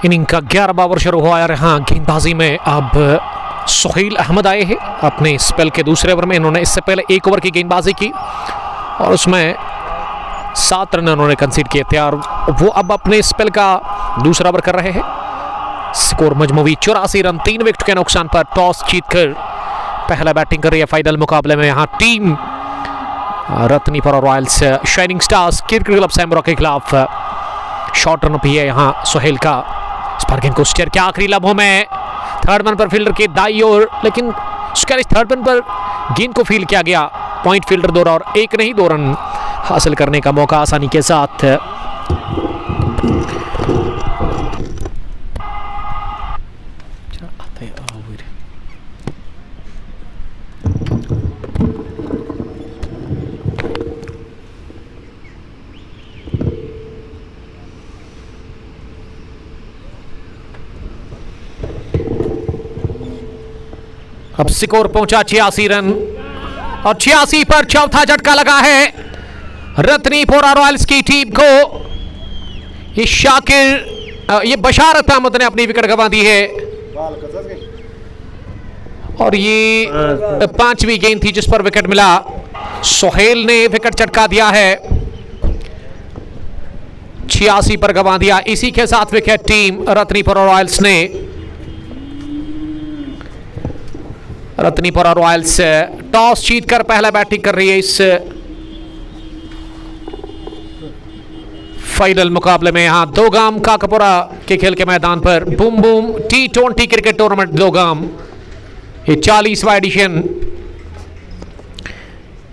[SPEAKER 1] Inning का 11वां ओवर शुरू हुआ है। यहाँ गेंदबाजी में अब सुहेल अहमद आए हैं अपने स्पेल के दूसरे ओवर में। इन्होंने इससे पहले 1 ओवर की गेंदबाजी की और उसमें 7 रन उन्होंने कंसीड किए थे और वो अब अपने स्पेल का दूसरा ओवर कर रहे हैं। स्कोर मजमूवी 84 रन 3 विकेट के नुकसान पर टॉस जीतकर पहला बैटिंग कर रही है फाइनल मुकाबले में। यहाँ team Ratnipura royals shining stars cricket club Samra के खिलाफ शॉर्ट रन भी है यहाँ सुहेल का। स्पार्किंग को स्टेयर के आखिरी लम्हों में थर्ड रन पर फील्डर के दाई ओर, लेकिन थर्ड रन पर गेंद को फील किया गया। पॉइंट फील्डर दौरा और 1 नहीं 2 रन हासिल करने का मौका आसानी के साथ। अब स्कोर पहुंचा 86 रन और 86 पर चौथा झटका लगा है रत्नीपुरा रॉयल्स की टीम को। ये बशारत अहमद ने अपनी विकेट गंवा दी है और ये 5वीं गेंद थी जिस पर विकेट मिला। सुहेल ने विकेट चटका दिया है, 86 पर गंवा दिया। इसी के साथ विकेट टीम रत्नीपुरा रॉयल्स ने। रत्नीपुरा रॉयल्स टॉस जीतकर पहला बैटिंग कर रही है इस फाइनल मुकाबले में। यहां दोगाम काकापुरा के खेल के मैदान पर boom boom T20 cricket tournament Dogam, ये 40वां एडिशन,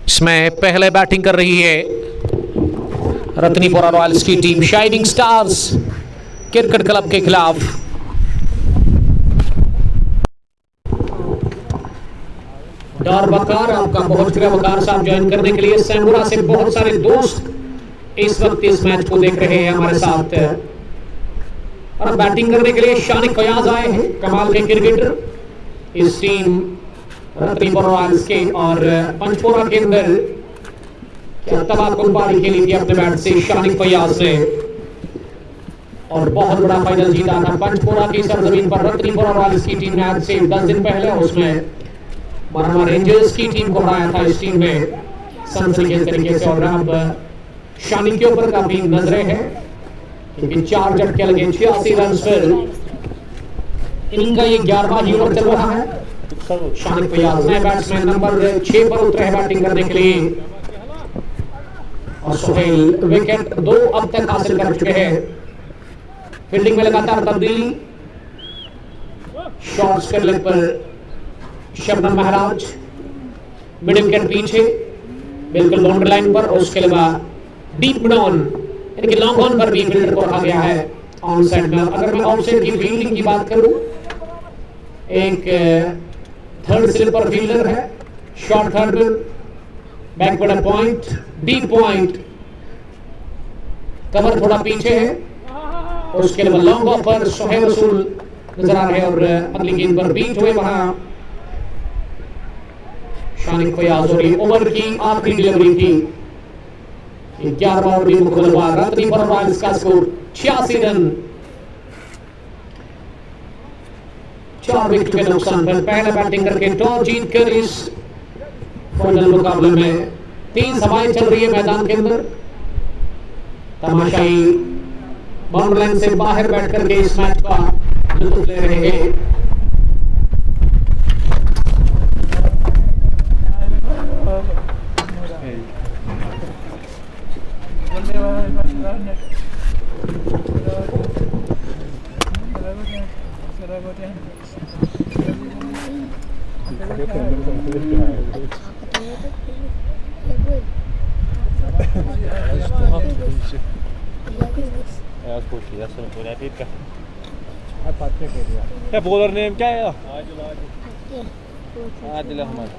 [SPEAKER 1] इसमें पहले बैटिंग कर रही है रत्नीपुरा रॉयल्स की team shining stars cricket club के खिलाफ। डॉर वकार आपका बहुत शुक्रिया वकार साहब ज्वाइन करने के लिए। सैमुरा से बहुत सारे दोस्त इस वक्त इस मैच को देख रहे हैं हमारे साथ। और बैटिंग करने के लिए शानिक फयाज आए हैं, कमाल के क्रिकेटर इस टीम रत्नीपुरा रॉयल्स के। और पंचपोरा के अंदर क्या तबाकुल पारी खेली थी अपने बैट से शानिक फयाज ने और बहुत बड़ा फाइनल जीता था पंचपोरा की सरजमीन पर रत्नीपुरा रॉयल्स की टीम ने आज से 10 दिन पहले। उसमें मरहमा रेंजर्स की टीम को हराया था इस टीम में सनसनीखेज तरीके से। और अब शानिक के ऊपर काफी नजरें हैं क्योंकि 4 झटके लगे 86 रन पर। इनका ये 11वां ओवर चल रहा है। शानिक फयाज नए बैट्समैन नंबर 6 पर उतरे हैं बैटिंग करने के लिए और सुहेल विकेट 2 अब तक हासिल कर चुके हैं। फील्डिंग में लगातार तब्दीली, शॉट्स के लेग पर शबनम महाराज मिड विकेट पीछे बिल्कुल बाउंड्री लाइन पर, और उसके अलावा डीप मिड ऑन यानी कि लॉन्ग ऑन पर भी फील्डर को रखा गया है ऑन साइड में। अगर मैं ऑफ साइड की फील्डिंग की बात करूं, एक थर्ड स्लिपर फील्डर है, शॉर्ट थर्ड में backward point, deep point, cover थोड़ा पीछे है, और उसके अलावा लॉन्ग ऑफ पर सोहेल रसूल नजर आ रहे हैं, और अगली गेंद पर बीट हुए वहां शानिक फयाज, और ओवर की आखिरी डिलीवरी की 11 ओवर भी मुकम्मल हुआ। रन नहीं पर रॉयल्स का स्कोर 86 रन 4 विकेट के नुकसान पर। पहले बैटिंग करके टॉस जीतकर इस फाइनल मुकाबले में 3 सभाएं चल रही है मैदान के अंदर। तमाशाई बाउंड्री लाइन से बाहर बैठ करके इस मैच का लुत्फ ले रहे हैं।
[SPEAKER 2] बॉलर नेम क्या है? आदिल अहमद।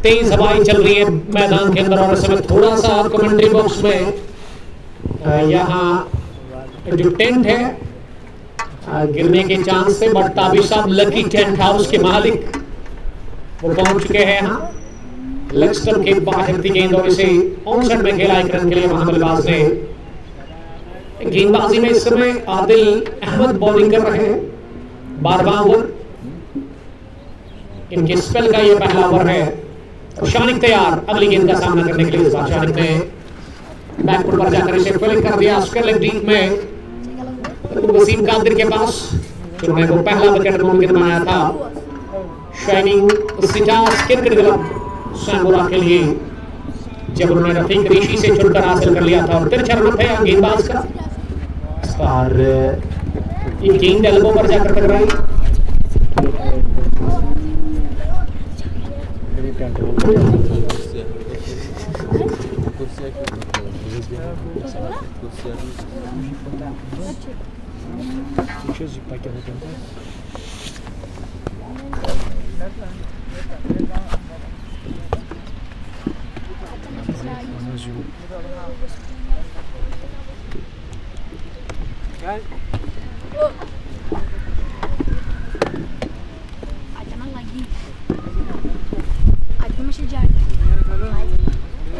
[SPEAKER 1] 23 हवाएं चल रही है मैदान के अंदर, और इस समय थोड़ा सा कमेंट्री बॉक्स में यहाँ जो टेंट है गिरने के चांस थे, बट ताबिश साहब लकी टेंट हाउस के मालिक वो पहुंच चुके हैं यहाँ। लेग स्टंप के बाहर थी गेंद और इसे ऑन साइड में खेला एक रन के लिए बल्लेबाज ने। गेंदबाजी में इस समय आदिल अहमद बॉलिंग कर रहे हैं, 12वां ओवर इनके स्पेल का ये पहला ओवर है। शानिक तैयार अगली गेंद का सामना करने के लिए। इस बार शानिक ने बैकफुट पर जाकर इसे फील्डिंग कर दिया स्क्वायर लेग डीप में वसीम कादिर के पास, जिन्होंने वो पहला विकेट मुमकिन बनाया था shining stars cricket club Sangola के लिए, जब उन्होंने रफीक ऋषि से छुटकर हासिल कर लिया था। और तिरछा रन है गेंदबाज का, इस बार ये गेंद एल्बो पर जाकर टकराई।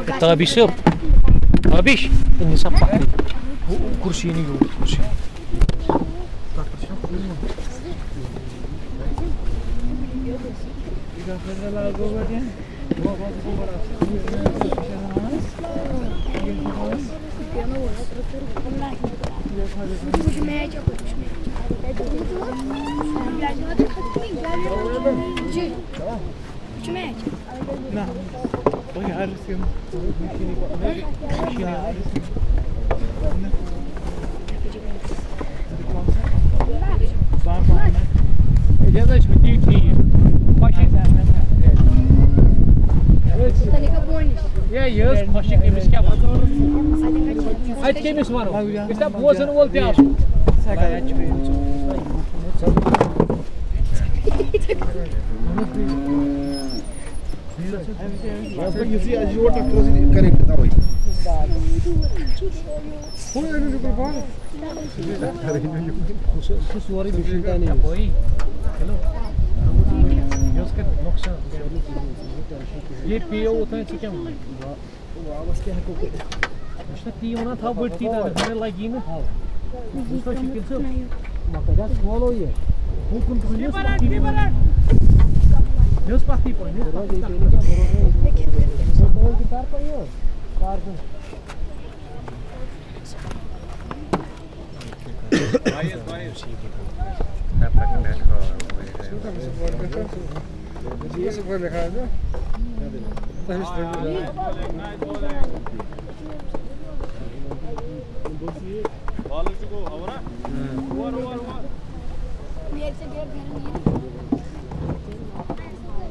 [SPEAKER 2] Kita habis sir. Habis. Ini sampah. Kursi ini dulu. Kursi. Nah. Oh ya harus yang you see, as you were closely connected that way.
[SPEAKER 3] ये पियो उतना chicken işte piyona tav bırtı da ne lagini işte şekilse makaya swallow ye bu kun tuğuyor Deus participa, Deus participa. Gitar pa yun. Cargo.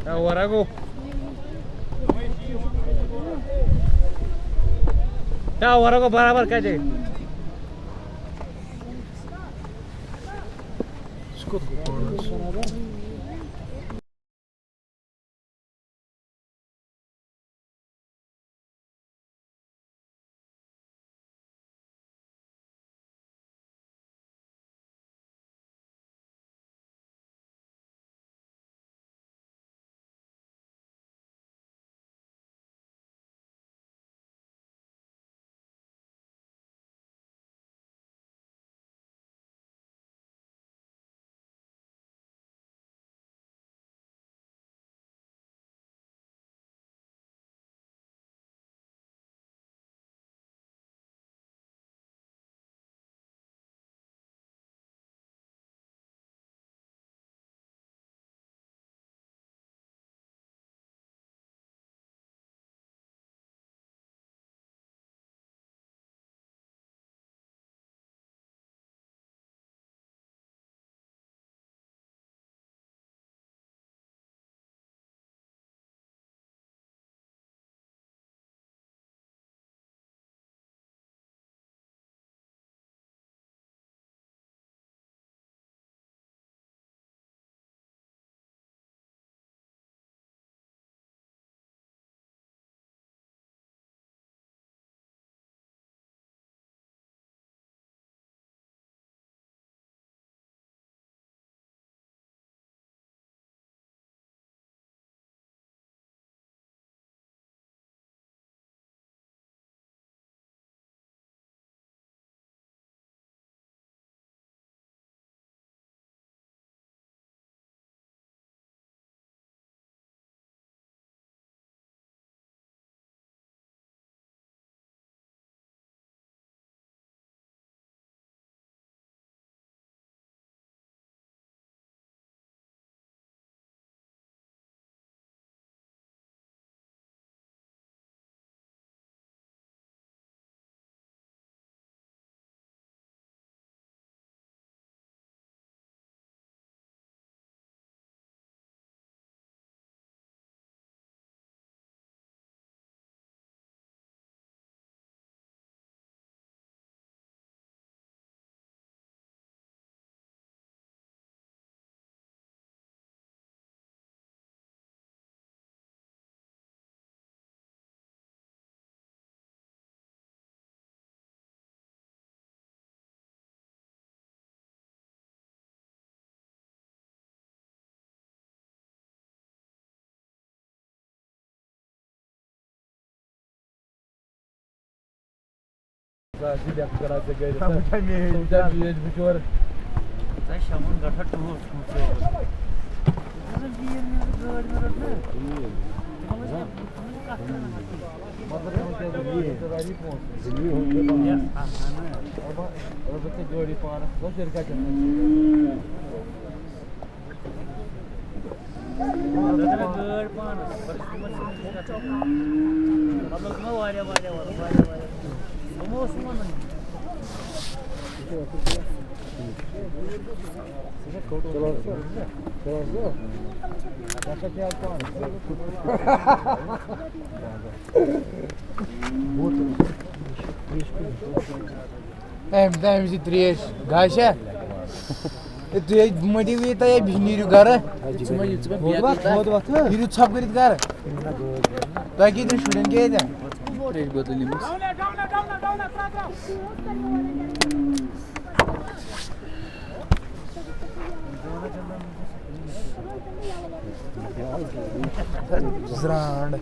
[SPEAKER 3] Agora go. Tá, agora go barabar का जे. Escuta com barabar.
[SPEAKER 2] Zilha cu gărață gări. Să mutai mie, mutai mie, bucior.
[SPEAKER 3] Sai shamun gatha tu tu. Azal bir ne gad merat ne.
[SPEAKER 2] मतलब मुझे ये गाड़ी पहुंच दिल्ली हो गया
[SPEAKER 3] Ya,
[SPEAKER 2] अब रबते गाड़ी पार बहुत देर का चलना
[SPEAKER 3] Dadana gad pan. Abla kuma wariya. Como Osman.
[SPEAKER 2] चलो चलो Așa te alcoan. Hem de bizi triyeş. Gayşe. तु मोटिवेट त भिनिरु गर हिरु छप गरित गर तै के दिन स्टुडेन्ट के जा रेड बदलिनु Zrand.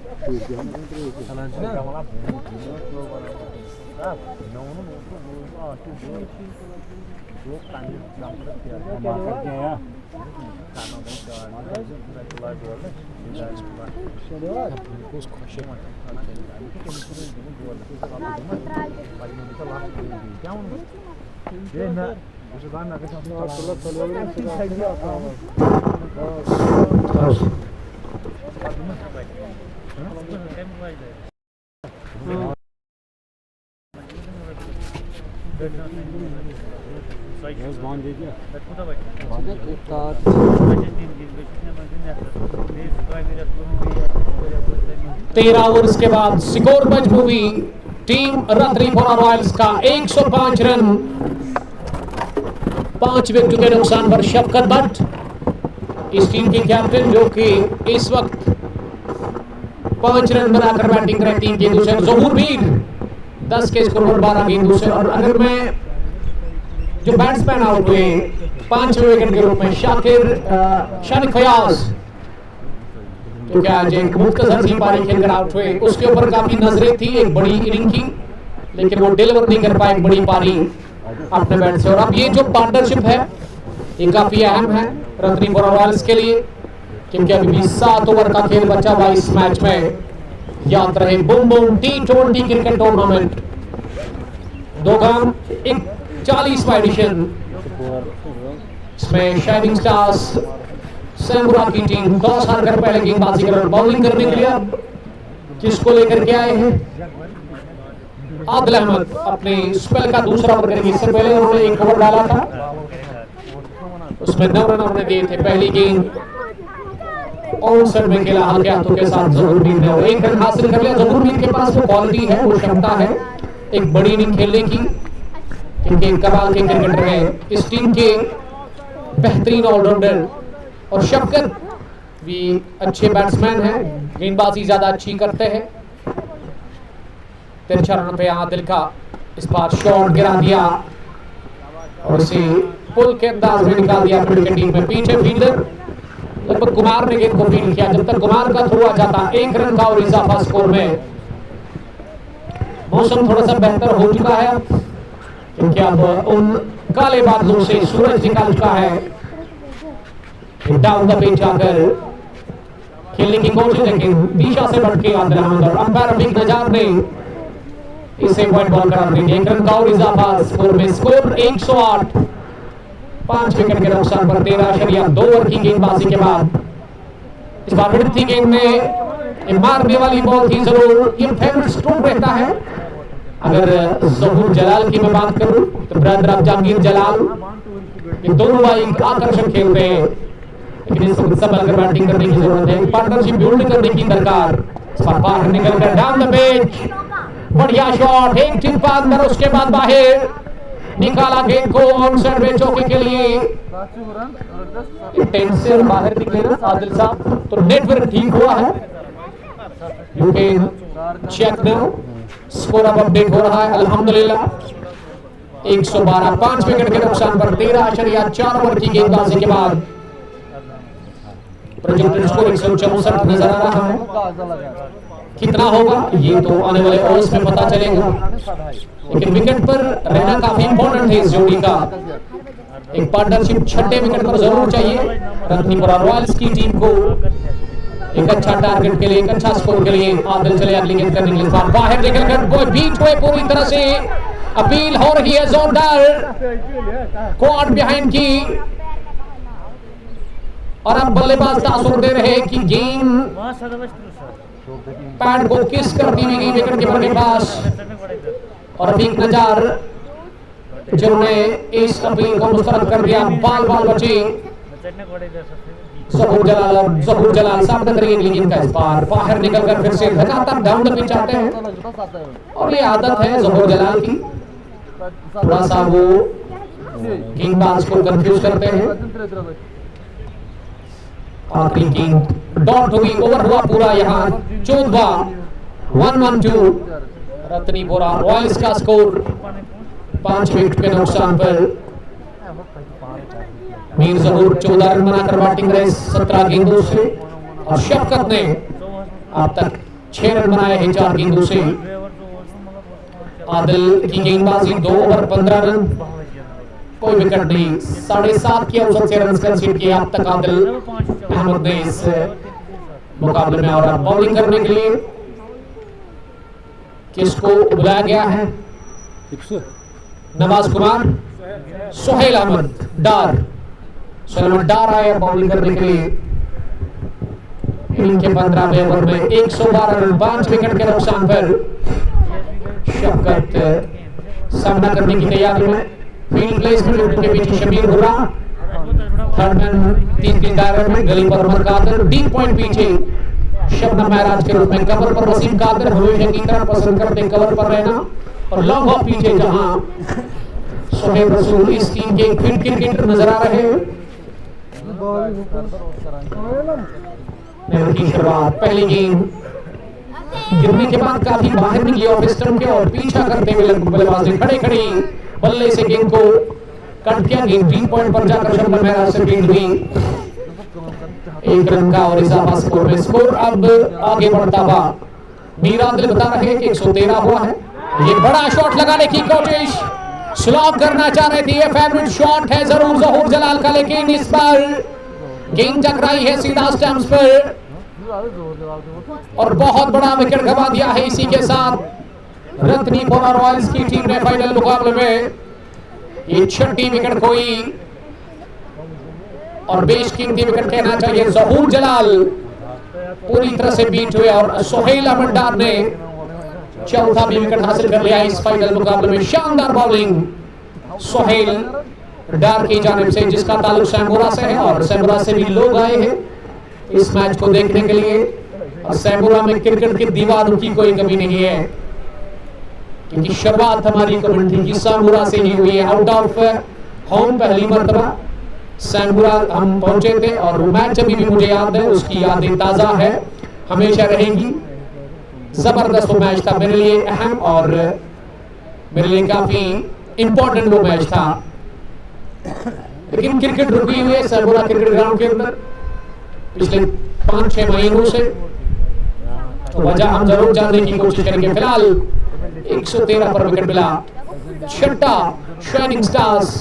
[SPEAKER 1] तेरह ओवर्स के बाद स्कोर मजबूरी टीम रतनीपुरा रॉयल्स का 105 रन 5 विकेट के नुकसान पर शफकत भट्ट इस टीम के कैप्टन जो कि इस वक्त 5 रन बनाकर बैटिंग कर रहे टीम के दूसरे ज़हूर मीर 10 के स्कोर पर 12 गेंदों से। और अगर मैं जो बैट्समैन आउट हुए 5वें विकेट के रूप में शानिक फयाज तो क्या आज एक मुख्तसर सी पारी खेलकर आउट हुए, उसके ऊपर काफी नजरें थी एक बड़ी इनिंग की, लेकिन वो डिलीवर नहीं कर पाए एक बड़ी पारी अपने बैट से। और अब ये जो पार्टनरशिप है ये काफी अहम है रतनीपुरा रॉयल्स के लिए, क्योंकि अभी भी 7 ओवर का खेल बचा हुआ इस मैच में। याद रहे boom boom T20 cricket tournament 2 काम 40वां एडिशन, इसमें शाइनिंग स्टार्स सैमुरा की टीम टॉस हारकर पहले गेंदबाजी कर बॉलिंग करने के लिए अब किसको लेकर के आए हैं? आदिल अहमद अपने स्पेल का दूसरा ओवर करेंगे। इससे पहले उन्होंने एक ओवर डाला था, उसमें 9 रन उन्होंने दिए थे। पहली गेंद ऑन साइड में खेला हल्के हाथों के साथ ज़हूर मीर ने 1 रन हासिल कर लिया। ज़हूर मीर के पास वो क्वालिटी है, वो क्षमता है एक बड़ी इनिंग खेलने की, क्योंकि कमाल के क्रिकेटर हैं इस टीम के बेहतरीन ऑलराउंडर। और शफकत भी अच्छे बैट्समैन हैं, गेंदबाजी ज्यादा अच्छी करते हैं। तिरछा रन पे आदिल का इस बार शॉट गिरा दिया और इसे पुल के अंदाज में निकाल दिया मिड के टीम में। पीछे फील्डर लगभग कुमार ने गेंद को फील्ड किया, जब तक कुमार का थ्रो आ जाता 1 रन का और इजाफा स्कोर में। मौसम थोड़ा सा बेहतर हो चुका है क्योंकि अब उन काले बादलों से सूरज निकल चुका है। डाउन द पिच आकर खेलने की कोशिश, लेकिन दिशा से भटके आदिल अहमद और अंपायर रफीक नजार ने इसे व्हाइट बॉल करार दी। 1 रन का और इजाफा स्कोर में। स्कोर 108 5 विकेट के नुकसान पर 13.2 ओवर की गेंदबाजी के बाद इस बार मिडती गेंद में मारने वाली बॉल थी जरूर। ये फेवरेट स्ट्रोक रहता है। अगर ज़हूर जलाल की मैं बात करूं तो ब्रदर जहांगीर जलाल, ये दोनों भाई आकर्षक खेल रहे हैं, लेकिन इस वक्त संभल कर बैटिंग करने की जरूरत है, पार्टनरशिप बिल्ड करने की दरकार। बाहर निकल कर डाउन द पिच, बढ़िया शॉट, एक टिप्पा अंदर, उसके बाद बाहर निकाला गेंद को ऑन साइड में चौके के लिए। टेंशन बाहर निकले ना आदिल साहब, तो नेटवर्क ठीक हुआ है। You can check now, score अब अपडेट हो रहा है अल्हम्दुलिल्लाह। 112 5 विकेट के नुकसान पर 13.4 ओवर की गेंदबाजी के बाद प्रोजेक्टेड स्कोर 164 नजर आ रहा है। कितना होगा ये तो आने वाले ओवर्स में पता चलेगा, लेकिन विकेट पर रहना काफी इंपॉर्टेंट है इस जोड़ी का। एक पार्टनरशिप 6ठे विकेट पर जरूर चाहिए रतनीपुरा रॉयल्स की टीम को, एक अच्छा टारगेट के लिए, एक अच्छा स्कोर के लिए। आदिल चले अगली गेंद करने के लिए, बाहर निकल कर वो बीट हुए पूरी तरह से। अपील हो रही है जोरदार क्वाड बिहाइंड की, और अब बल्लेबाज तासुर दे रहे कि गेंद पैड को किस करती हुई विकेट कीपर के पास। और रफीक नजार जिन्होंने इस अपील को मुस्तरद कर दिया। बाल बचे ज़हूर जलाल सामने करेंगे गेंद का, इस बार बाहर निकलकर फिर से लगातार डाउन द पिच आते हैं, और ये आदत है ज़हूर जलाल की। थोड़ा सा वो गेंदबाज को कंफ्यूज करते हैं। आखिरी गेंद डॉट हुई, ओवर हुआ पूरा यहाँ 14 1-1-2 रत्नी बोरा रॉयल्स का स्कोर 5 विकेट के नुकसान पर। मीर जहूर 14 रन बनाकर बैटिंग रहे 17 गेंदों से और शफकत ने अब तक 6 रन बनाए हैं 4 गेंदों से। आदिल की गेंदबाजी 2 ओवर 15 रन, कोई विकेट नहीं, 7.5 की औसत से रन कंसीड किए अब तक आदिल अहमद ने इस मुकाबले में। और बॉलिंग करने के लिए किसको बुलाया गया है? नवाज कुमार, सोहेल अहमद डार। सोहेल अहमद डार आए बॉलिंग करने के लिए। इनके 15वें ओवर में 112 रन 5 विकेट के नुकसान पर। शफकत सामना करने की तैयारी में। फील्ड प्लेसमेंट उनके पीछे शबीर हुर्रा, थर्ड मैन 3 दायरे में गली पर उमर कादर, डीप पॉइंट पीछे शबनम महराज के रूप में। कवर पर वसीम कादर हमेशा की तरह पसंद करते कवर पर रहना और लॉन्ग ऑफ पीछे जहां सोहेब रसूल इस टीम के एक फिट क्रिकेटर नजर आ रहे हैं। की शुरुआत पहली गेंद गिरने के बाद काफी बाहर निकली ऑफ स्टंप के और पीछा करते हुए बल्लेबाज ने खड़े खड़ी बल्ले से गेंद को कट किया। गेंद 3 पॉइंट पर जाकर शबनम महराज से फील्ड हुई 1 रन का और इजाफा स्कोर में। स्कोर अब आगे बढ़ता हुआ। मीर आदिल बता रहे हैं कि 113 हुआ है। ये बड़ा शॉट लगाने की कोशिश स्लॉग करना चाह रहे थे, ये फेवरेट शॉट है जरूर जहूर जलाल का, लेकिन इस बार गेंद टकराई है सीधा स्टंप्स पर और बहुत बड़ा विकेट गंवा दिया है। इसी के साथ रत्नी बोरा रॉयल्स की टीम ने फाइनल मुकाबले में ये 6ठी विकेट खोई और बेशकीमती विकेट कहना चाहिए। जहूर जलाल पूरी तरह से बीट हुए और सोहेल अहमद डार ने 4था भी विकेट हासिल कर लिया इस फाइनल मुकाबले में। शानदार बॉलिंग सोहेल डार की जानिब से, जिसका ताल्लुक सैम्बुरा से है और सैम्बुरा से भी लोग आए हैं इस मैच को देखने के लिए। और सैम्बुरा में क्रिकेट की दीवारों की कोई कमी नहीं है, क्योंकि शुरुआत हमारी कमेंट्री की सैम्बुरा से ही हुई है। आउट ऑफ होम पहली मर्तबा सैम्बुरा हम पहुंचे थे और मैच अभी भी मुझे याद है, उसकी यादें ताजा है, हमेशा रहेंगी। जबरदस्त वो मैच था मेरे लिए, अहम और मेरे लिए काफी इंपॉर्टेंट वो मैच था। लेकिन क्रिकेट रुकी हुई है सैम्बुरा क्रिकेट ग्राउंड के अंदर पिछले 5-6 महीनों से, तो वजह हम जरूर जानने की कोशिश करेंगे। फिलहाल 113 पर विकेट मिला 6ठा शाइनिंग स्टार्स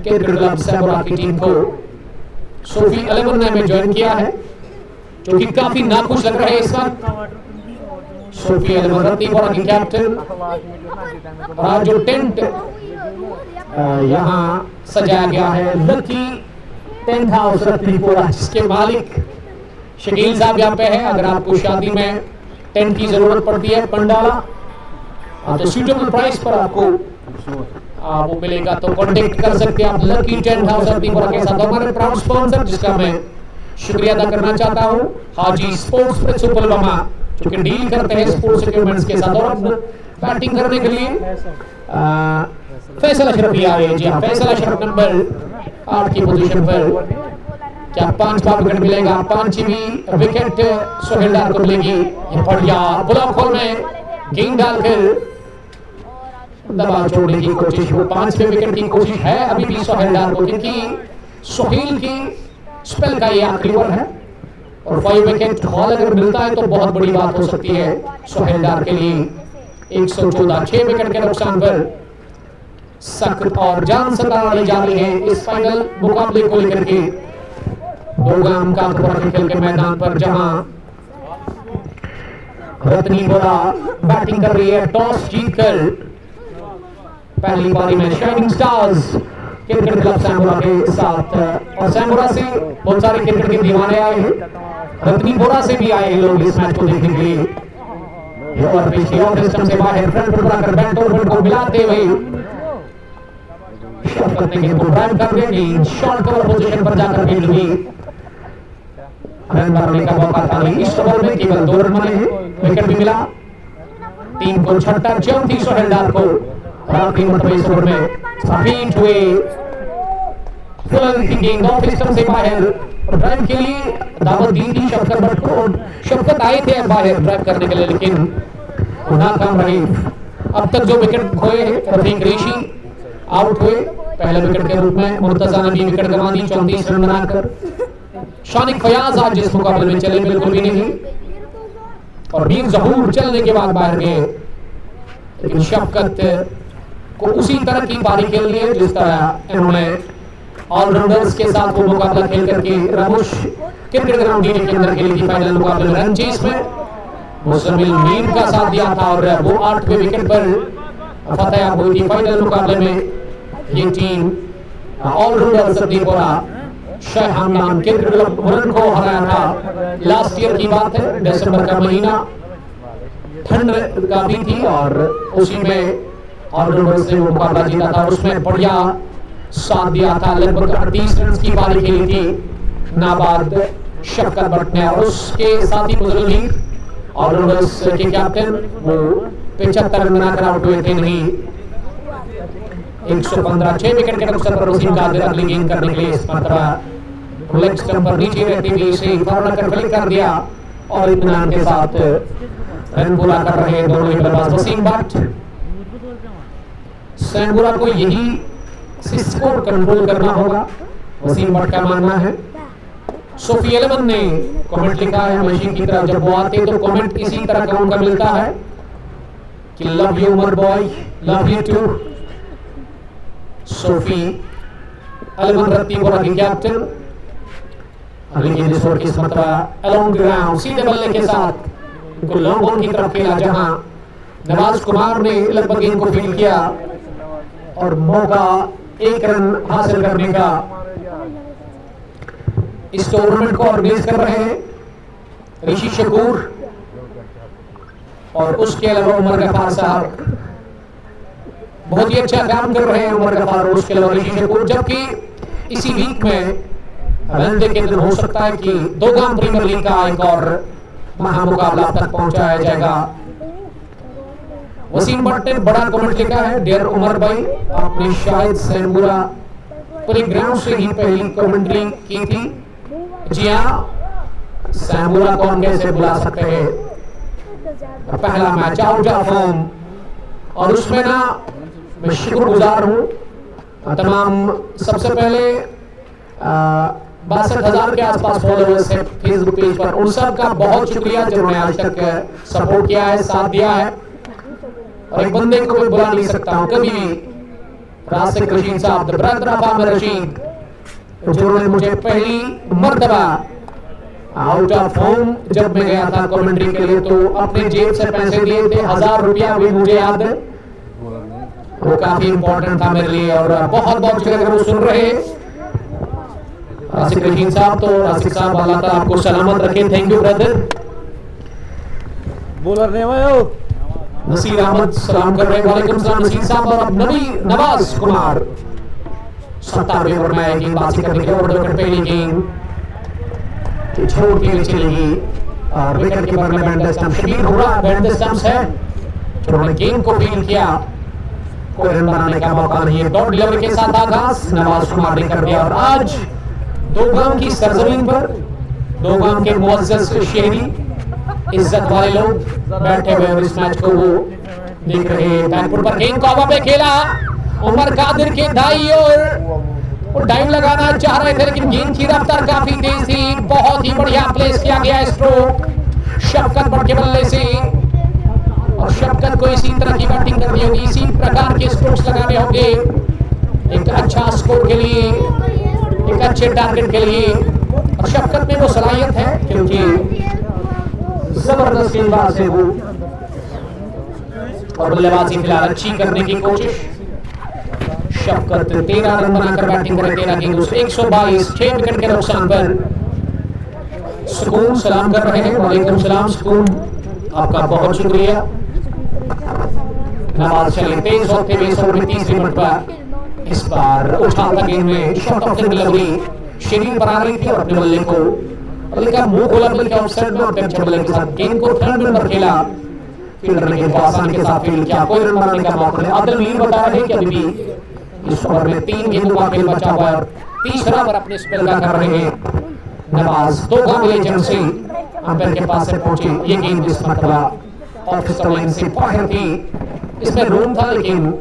[SPEAKER 1] क्रिकेट क्लब सैम्बुरा की टीम को। सोफी 11 ने हमें ज्वाइन किया है, जो कि काफी नाखुश लग रहे हैं इस वक्त। सोफी 11 रत्नीपुरा की कैप्टन। और आज जो टेंट यहाँ सजाया गया है लकी टेंट हाउस रत्नीपुरा, जिसके मालिक शकील साहब यहाँ पे है। अगर आपको शादी में टेंट की जरूरत पड़ती है पंडाला, तो सूटेबल प्राइस पर आपको वो मिलेगा, तो कांटेक्ट कर सकते हैं आप लकी टेंट हाउस रत्नीपुरा के साथ। हमारे प्राउड स्पॉन्सर, जिसका मैं शुक्रिया अदा करना चाहता हूँ, हाजी स्पोर्ट्स पे सुपरलमा, जो कि डील करते हैं स्पोर्ट्स इक्विपमेंट्स के साथ। और बैटिंग करने के लिए फैसल अशरफ आ रहे हैं। जी हाँ, फैसल अशरफ नंबर 8 की पोजीशन पर। क्या 5 विकेट मिलेगा? 5वीं विकेट सोहेल डार को मिलेगी। ये बढ़िया ब्लॉक होल में गेंद डालकर दबाव छोड़ने की कोशिश, वो 5वें विकेट की कोशिश है अभी भी सोहेल डार को, क्योंकि सोहेल की स्पेल का ये आखिरी ओवर है और 5 विकेट हॉल अगर मिलता है तो बहुत बड़ी बात हो सकती है सोहेल डार के लिए। 114 6 विकेट के नुकसान पर सख्त और जान सताने जा रही है इस फाइनल मुकाबले को लेकर के बोगाम का खेल के मैदान पर, जहां रत्नी बोरा बैटिंग कर रही है टॉस जीतकर। पहली पारी में shining stars cricket Club Sambura के साथ, और सैम्बुरा से बहुत सारे क्रिकेट के दीवाने आए हैं, रत्नी बोरा से भी आए हैं लोग इस मैच को देखने के लिए। और पिछली ऑफ सिस्टम से बाहर फ्रंट पर बुलाकर बैट और बॉल को मिलाते हुए शॉट करने के को ड्राइव कर देगी, शॉट कवर पोजीशन पर जाकर फील्ड हुई। रन बनाने का मौका था, इस ओवर में केवल 2 रन बने हैं, विकेट भी मिला। टीम को 6ठा 4थी सोहेल डार को आखिरी मरतबा इस ओवर में बीट हुए फुल की गेंद ऑफ स्टंप से बाहर, ड्राइव के लिए दावत दी थी शफकत भट्ट को, और शफकत आए थे बाहर ड्राइव करने के लिए, लेकिन वो नाकाम रहे। अब तक जो विकेट खोए रफीक रेशी आउट हुए पहले विकेट के रूप में, मुर्तजा ने भी विकेट गंवा दी 34 रन बनाकर। शानिक फयाज आज इस मुकाबले में चले बिल्कुल भी नहीं, और मीर जहूर चलने के बाद बाहर गए, लेकिन शफकत को उसी तरह की पारी खेलनी है जिस तरह इन्होंने ऑलराउंडर्स के साथ वो मुकाबला खेल करके रामुश क्रिकेट ग्राउंड के अंदर खेली थी फाइनल मुकाबले में रन चेस में। मुसम्मिल मीर का साथ दिया था और वो 8वें विकेट पर फतेह हुई थी फाइनल मुकाबले में। ये team allrounder Sadipura Shah Hamdan cricket club Muran को हराया था। लास्ट ईयर की बात है, दिसंबर का महीना, ठंड काफी थी और उसी में ऑलराउंडर से वो मुकाबला जीता था। उसमें बढ़िया साथ दिया था, लगभग 38 रन की पारी खेली थी नाबाद शफकत भट्ट ने, और उसके साथ ही मुजल्लीर ऑलराउंडर्स के कैप्टन वो 75 रन बनाकर आउट हुए थे। नहीं 115 6 विकेट के नुकसान पर वसीम कादिर अगली गेंद करने के लिए इस मरतबा लेग स्टंप पर नीचे रहती हुई इसे फौरन कर क्लिक कर दिया और इत्मीनान के साथ रन पूरा कर रहे दोनों ही बल्लेबाज वसीम भट्ट। सैनपुरा को यही स्कोर कंट्रोल करना होगा, वसीम भट्ट का मानना है। सोफी एलेमन ने कमेंट लिखा है मशीन की तरफ, जब वो आते तो कमेंट इसी तरह का उनका मिलता है कि love you Umar boy, love you too. Sofi एलेमन रत्तीपुरा की कैप्टन, लेकिन इस ओवर की मरतबा अलोंग ग्राउंड सीधे बल्ले के साथ उनको लॉन्ग ऑन की तरफ खेला, जहां नवाज कुमार ने लगभग गेंद को फील्ड किया और मौका 1 रन हासिल करने का। इस टूर्नामेंट को ऑर्गेनाइज कर रहे हैं ऋषि शकूर और उसके अलावा उमर गफार साहब, बहुत ही अच्छा काम कर रहे हैं उमर गफार और उसके अलावा ऋषि शकूर। जबकि इसी वीक में वेडनेसडे के दिन हो सकता है कि 2 गांव प्रीमियर लीग का एक और महामुकाबला तक पहुंचाया जाएगा। वसीम भट्ट ने बड़ा कमेंट लिखा है, डियर उमर भाई, आपने शायद सैनपुरा पूरे ग्राउंड से ही पहली कमेंट्री की थी। जी हाँ, सैनपुरा को हम कैसे बुला सकते हैं, पहला मैच आउट ऑफ फॉर्म, और उसमें ना मैं शुक्रगुजार हूँ तमाम, सबसे पहले 62,000 के आसपास फॉलोअर्स है फेसबुक पेज पर, उन सब का बहुत शुक्रिया जिन्होंने आज तक सपोर्ट किया है, साथ दिया है। और एक बंदे को मैं बुला नहीं सकता हूं कभी भी, रासिक रशीद साहब, the brother of Aamir Rashid, जिन्होंने मुझे पहली मर्तबा आउट ऑफ फॉर्म जब मैं गया था कमेंट्री के लिए तो अपने जेब से पैसे दिए थे, 1000 रुपया भी मुझे याद है, वो काफी इंपॉर्टेंट था मेरे लिए। और बहुत बहुत शुक्रिया अगर वो सुन रहे रासिक रशीद साहब, तो रासिक साहब अल्लाह ताला आपको सलामत रखे, थैंक यू ब्रदर।
[SPEAKER 2] बॉलर ने आयो
[SPEAKER 1] नसीर अहमद सलाम कर रहे हैं, वालेकुम सलाम नसीर साहब। और अब नवाज कुमार 70वें ओवर में गेंदबाजी करने के ओवर विकेट पहली गेंद छोड़ के लिए चलेगी और विकेट कीपर ने बैंड स्टंप शबीर हुआ, बैंड स्टंप्स है जिन्होंने गेंद को फील्ड किया, कोई रन बनाने का मौका नहीं है। डॉट डिलीवरी के साथ आगाज नवाज कुमार ने कर दिया और आज 2 गांव की सरजमीन पर 2 गांव के मुअज्जज शहरी इज्जत वाले लोग बैठे हुए और इस मैच को वो देख रहे हैं। बैकफुट पर गेंद को हवा पे खेला उमर कादिर के दाई और डाइव लगाना चाह रहे थे, लेकिन गेंद की रफ्तार काफी तेज थी, बहुत ही बढ़िया प्लेस किया गया स्ट्रोक शफकत भट्ट के बल्ले से, और शफकत को इसी तरह की बैटिंग करनी होगी, इसी प्रकार के स्ट्रोक्स लगाने होंगे एक अच्छा स्कोर के लिए, एक अच्छे टारगेट के लिए। और शफकत में वो सलाहियत है क्योंकि जबरदस्त गेंदबाज है वो, और बल्लेबाजी फिलहाल अच्छी करने की कोशिश। शफकत 13 रन बनाकर बैटिंग करे, 13 गेंदों से 122, 6 विकेट के नुकसान पर। सुकून सलाम कर रहे हैं, वालेकुम सलाम सुकून, आपका बहुत शुक्रिया। नवाज चले तेज होते हुए 30 मिनट पर इस बार उठाता गेंद में शॉट ऑफ द डिलीवरी शरीर पर आ रही थी और अपने बल्ले को बल्ले मुंह खोला, बल्ले के ऑफसाइड में और अच्छे बल्ले के साथ गेंद को थर्ड में पर खेला, फील्डर ने गेंद को आसानी के साथ फील्ड किया, कोई रन बनाने का मौका नहीं। आदिल मीर बता रहे हैं कि अभी भी इस ओवर में 3 गेंदों का खेल बचा हुआ है और तीसरा ओवर अपने स्पेल का कर रहे हैं नवाज। 2 का मिले जब से अंपायर के पास से पहुंचे ये गेंद इस मरतबा ऑफ स्टंप लाइन से बाहर थी। इसमें रूम था लेकिन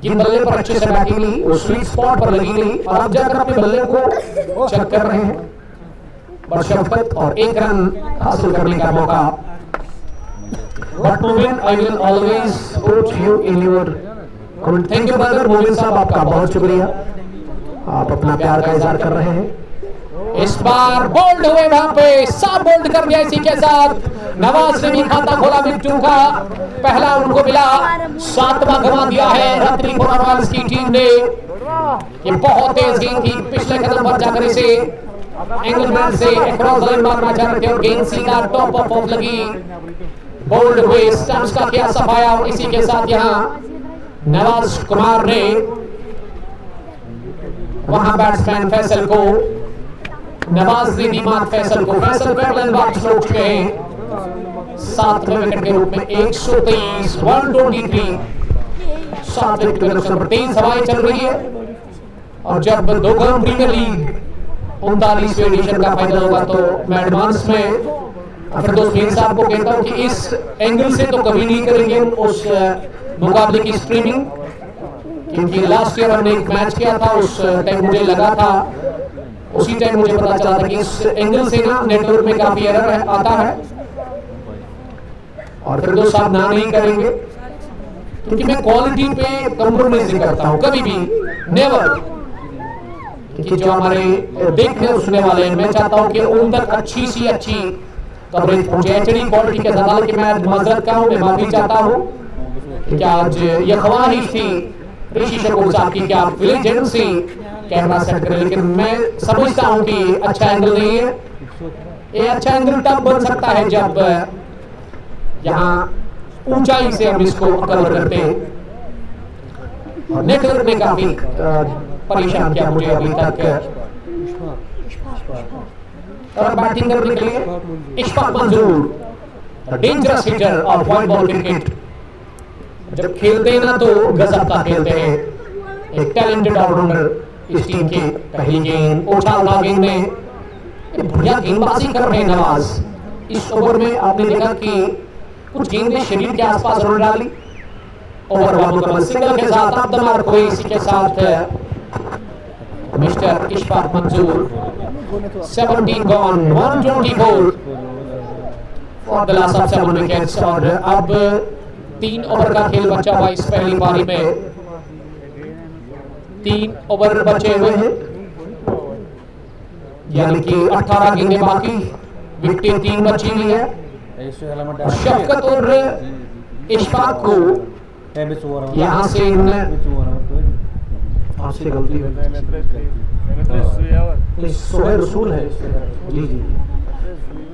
[SPEAKER 1] जिन बल्ले पर अच्छे से बैटिंग ली वो स्वीट स्पॉट पर लगी गई और अब जाकर अपने बल्ले को चेक कर रहे हैं बशफकत और 1 रन हासिल करने का मौका। बट मोमिन I will always support you in your comment. Thank you brother मोमिन साहब, आपका बहुत शुक्रिया, आप अपना प्यार का इजहार कर रहे हैं। इस बार बोल्ड हुए वहां पे, साफ बोल्ड कर दिया। इसी के साथ नवाज ने भी खाता खोला विकेटों का, पहला उनको मिला, 7वां गंवा दिया है रत्नीपुर रॉयल्स की टीम ने। ये बहुत तेज गेंद थी, पिछले कदम पर जाकर इसे एंगलमैन से अक्रॉस लाइन मारना चाह रहे थे और गेंद सीधा टॉप ऑफ लगी। बोल्ड हुए, स्टंप्स का किया सफाया और इसी के साथ यहां नवाज कुमार ने वहां बैट्समैन फैसल को, नवाज ने दी मात फैसल को। फैसल बैटलैंड वापस लौट चुके हैं 7वें विकेट के रूप में 123 123 7 विकेट के नुकसान पर 3 हवाएं चल रही है। और जब 2 गांव प्रीमियर लीग 39वें एडिशन का फाइनल होगा तो मैं एडवांस में फिरदौस मीर साहब को कहता हूं कि इस एंगल से तो कभी नहीं करेंगे उस मुकाबले की स्ट्रीमिंग, क्योंकि लास्ट ईयर हमने एक मैच किया था, उस टाइम मुझे लगा था, उसी टाइम मुझे पता चला था कि इस एंगल से ना नेटवर्क में काफी एरर आता है और फिर दो साहब ना नहीं करेंगे, क्योंकि मैं क्वालिटी पे कंप्रोमाइज नहीं करता हूं कभी भी, नेवर। क्योंकि जो हमारे देखने सुनने वाले हैं, मैं चाहता हूं कि उन तक अच्छी सी अच्छी कवरेज पहुंचे, एचडी क्वालिटी के साथ। कि मैं मजरत का हूं, मैं माफी चाहता हूं कि आज ये ख्वाहिश थी ऋषि शकुल साहब की कि आप विलेज एंड से कैमरा सेट करें, लेकिन मैं समझता हूं कि अच्छा एंगल नहीं है। ये अच्छा एंगल तब बन सकता है जब यहाँ ऊंचाई से हम इसको कवर करते हैं। और नेटवर्क ने काफी परेशान किया मुझे अभी तक। और बैटिंग करने के लिए इशफाक मंजूर, डेंजरस हिटर और व्हाइट बॉल क्रिकेट जब खेलते हैं ना तो गजब का खेलते हैं। एक टैलेंटेड ऑलराउंडर इस टीम की। पहली गेंद उछाल था, गेंद में बढ़िया गेंदबाजी कर रहे हैं नवाज। इस ओवर में आपने देखा कि कुछ गेंदें शरीर के आसपास उन्होंने डाली। ओवर वन मुकम्मल सिंगल के साथ अब द मार्क हुई। इसी के साथ मिस्टर इशफाक मंजूर 17 gone 124 for the loss of 7 wickets. और अब 3 ओवर का खेल बचा हुआ इस पहली पारी में। 3 ओवर बचे हुए हैं, यानी कि 18 गेंदें बाकी, विकेटें 3 बची हुई है। शफकत और इशफाक को यहाँ से आपसे गलती सोहेल रसूल है, जी जी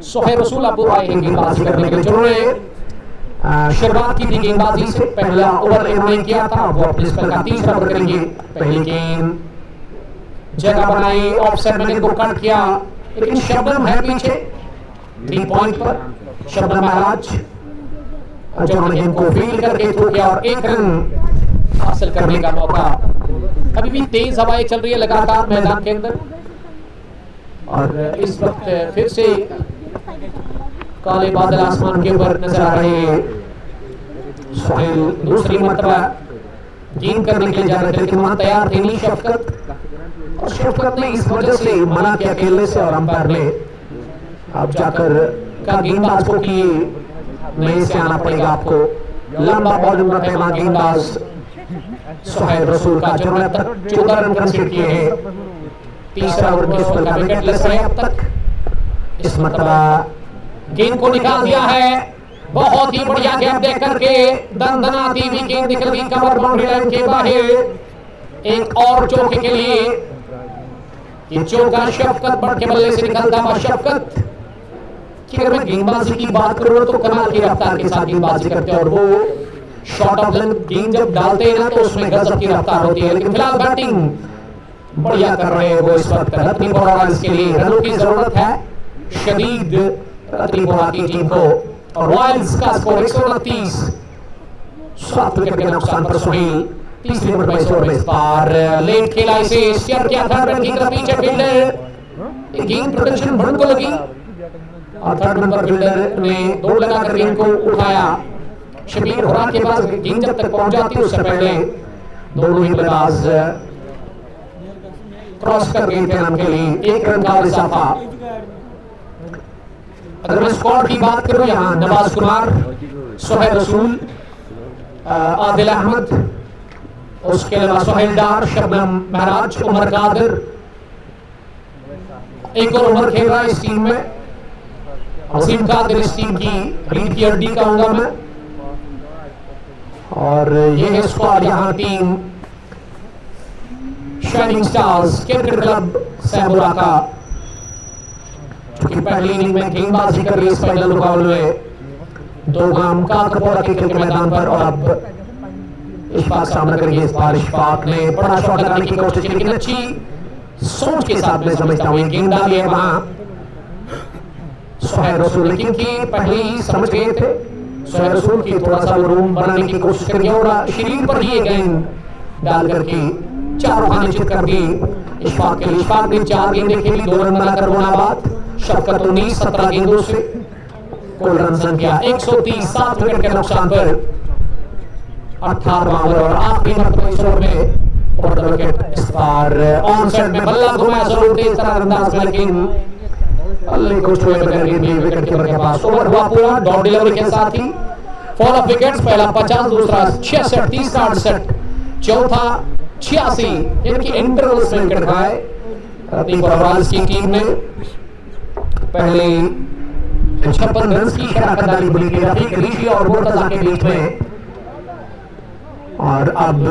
[SPEAKER 1] सोहेल रसूल अब आए हैं गेंदबाजी करने के लिए, जिन्होंने शुरुआत की थी गेंदबाजी से। पहला ओवर इन्होंने किया था, वो अपने स्पेल का 3रा ओवर करेंगे। पहली गेंद जगह बनाई, ऑफसाइड मैंने को कट किया, लेकिन शबनम है पीछे 3 पॉइंट पर। शबनम महाराज जो उन्होंने गेंद को फील्ड करके थ्रो किया और 1 रन हासिल करने का मौका। अभी भी तेज हवाएं चल रही है लगातार मैदान के अंदर, और इस वक्त फिर से काले बादल आसमान के ऊपर नजर आ रहे हैं। सोहेल दूसरी मरतबा गेंद करने के लिए जा रहे थे, लेकिन वहां तैयार थे नहीं शफकत, और शफकत ने इस वजह से मना किया खेलने से, और अंपायर ने अब जाकर का गेंदबाज को कि नए से आना पड़ेगा आपको। लंबा बॉल उन्होंने वहां गेंदबाज सोहेल रसूल का, जिन्होंने अब तक 14 रन कंसीड किए हैं। 3रा ओवर के स्पेल का विकेट लेस रहे अब तक। इस मरतबा गेंद को निकाल दिया है, बहुत ही बढ़िया गेंद देख करके दंदनाती हुई गेंद निकल गई कवर बाउंड्री लाइन के बाहर। एक और चौके के लिए, ये चौका शफकत बढ़ के बल्ले से निकलता हुआ। शफकत कि अगर मैं गेंदबाजी की बात करूं तो कमाल की रफ्तार के साथ गेंदबाजी करते हैं, और वो शॉट ऑफ लेंथ गेंद जब डालते हैं ना तो उसमें गजब की रफ्तार होती है। लेकिन फिलहाल बैटिंग बढ़िया कर रहे हैं वो इस वक्त रत्नीपुर रॉयल्स के लिए। रनों की जरूरत है शदीद रत्नीपुरा की टीम को, और रॉयल्स का स्कोर 129 7 विकेट के नुकसान पर। सुनील तीसरी ओवर में इस ओवर में इस बार लेट खेला इसे शेयर किया थर्ड मैन की तरफ पीछे फील्डर गेंद प्रोटेक्शन बंद को लगी और थर्ड मैन पर फील्डर ने दौड़ लगाकर गेंद को उठाया। शबीर हुरा के पास गेंद जब तक पहुंच जाती उससे पहले दोनों ही बल्लेबाज क्रॉस कर गए थे रन के लिए 1 रन का इजाफा। अगर मैं स्क्वाड की बात करूं यहाँ नवाज कुमार, सोहेल रसूल, आदिल अहमद, उसके अलावा सोहेल डार, शबनम महराज, उमर कादिर, एक और उमर खेल रहा है इस टीम में। वसीम कादिर इस टीम की रीढ़ की हड्डी कहूंगा मैं। और ये है स्क्वाड यहाँ team shining stars cricket club Samura का, जो कि पहली इनिंग में गेंदबाजी कर रही है इस फाइनल मुकाबले में दो गांव का कपोरा के खेल के मैदान पर। और अब इशफाक सामना करेंगे इस बार। इशफाक ने बड़ा शॉट लगाने की कोशिश की लेकिन अच्छी सोच के साथ मैं समझता हूँ गेंद डाली है वहां सोहेल रसूल ने, क्योंकि पहले ही समझ गए थे सोहेल रसूल की थोड़ा सा रूम बनाने की कोशिश करिए और शरीर पर ही गेंद डाल करके 4 रन निश्चित कर दी इशफाक के लिए। इशफाक ने 4 गेंदें खेली, 2 रन बनाकर बोनाबाद। शफकत 19 17 गेंदों से कुल रन किया 130 7 विकेट के नुकसान पर 18वां ओवर और आखिरी मरतबा इस ओवर में और विकेट इस बार ऑन साइड में बल्ला घुमाया जरूर तेज तरह अंदाज में, लेकिन अल्ले को छुए बगैर गेंद विकेट कीपर के पास। ओवर हुआ पूरा डॉट डिलीवरी के साथ ही फॉल ऑफ विकेट्स, पहला 50, दूसरा 66, तीसरा 68, चौथा 86, यानी कि इंटरवल्स में विकेट खाए रत्नी पवार की टीम ने। पहले 56 रन की शराकतदारी बनी थी रफीक ऋषि और मुर्तजा के बीच में और अब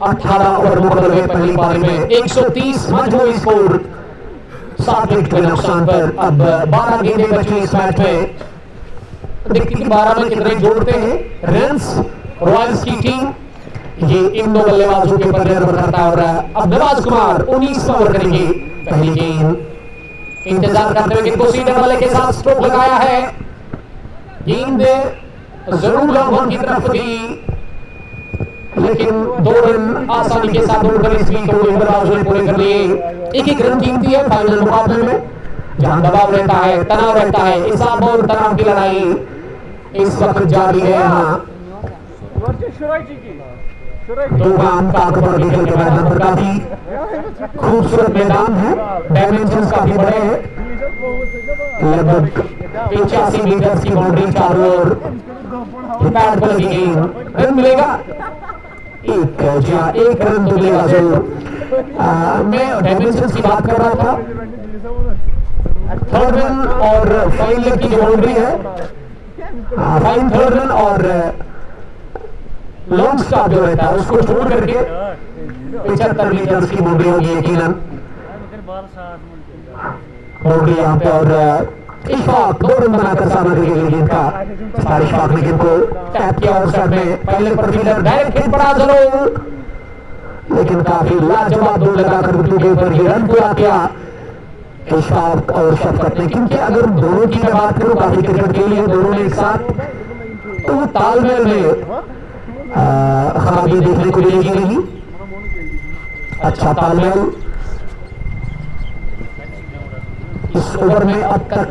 [SPEAKER 1] 18 ओवर मुकम्मल हुए पहली पारी में 130 मजमूई स्कोर 7 विकेट के नुकसान पर। अब 12 गेंदें बची इस मैच में, देखते हैं 12 में कितने जोड़ते हैं रन्स रॉयल्स की टीम। ये इन दो बल्लेबाजों के ऊपर निर्भर करता है। और अब नवाज कुमार 19 ओवर करेंगे पहली गेंद, इंतजार करते हुए गेंद को सीधे बल्ले के साथ स्ट्रोक लगाया है। गेंद जरूर लॉन्ग की तरफ थी लेकिन 2 रन आसानी के साथ दौड़ कर इस बीच को बल्लेबाजों ने पूरे कर लिए। एक रन कीमती है फाइनल मुकाबले में जहां दबाव रहता है, तनाव रहता है। हिसाब और तनाव की लड़ाई इस वक्त जारी है। यहाँ दो गांव का कबर खेल के मैदान पर काफी खूबसूरत मैदान है, डायमेंशंस काफी बड़े हैं, लगभग 85 मीटर की बाउंड्री चारों ओर, पैड पर लगी गेंद। रन मिलेगा एक रन तो मिलेगा जरूर। मैं डायमेंशंस की बात कर रहा था, 3rd रन और फाइन की जो बाउंड्री है, फाइन 3rd रन और लॉन्ग स्टॉप जो रहता है उसको छोड़ करके 75 मीटर की बाउंड्री होगी यकीनन बाउंड्री यहाँ पे। और इशफाक 2 रन बनाकर सामना करेंगे गेंद का। इशफाक ने गेंद को टैप किया और साइड में पहले पर फील्डर डायरेक्ट हिट पड़ा जरूर, लेकिन काफी लाजवाब दौड़ लगाकर बिट्टू के ऊपर ये रन पूरा किया इशफाक और शफकत ने। क्योंकि अगर दोनों की बात करूं काफी क्रिकेट के लिए दोनों ने एक साथ, तो तालमेल में खराबी देखने को मिलेगी नहीं। अच्छा तालमेल इस ओवर में अब तक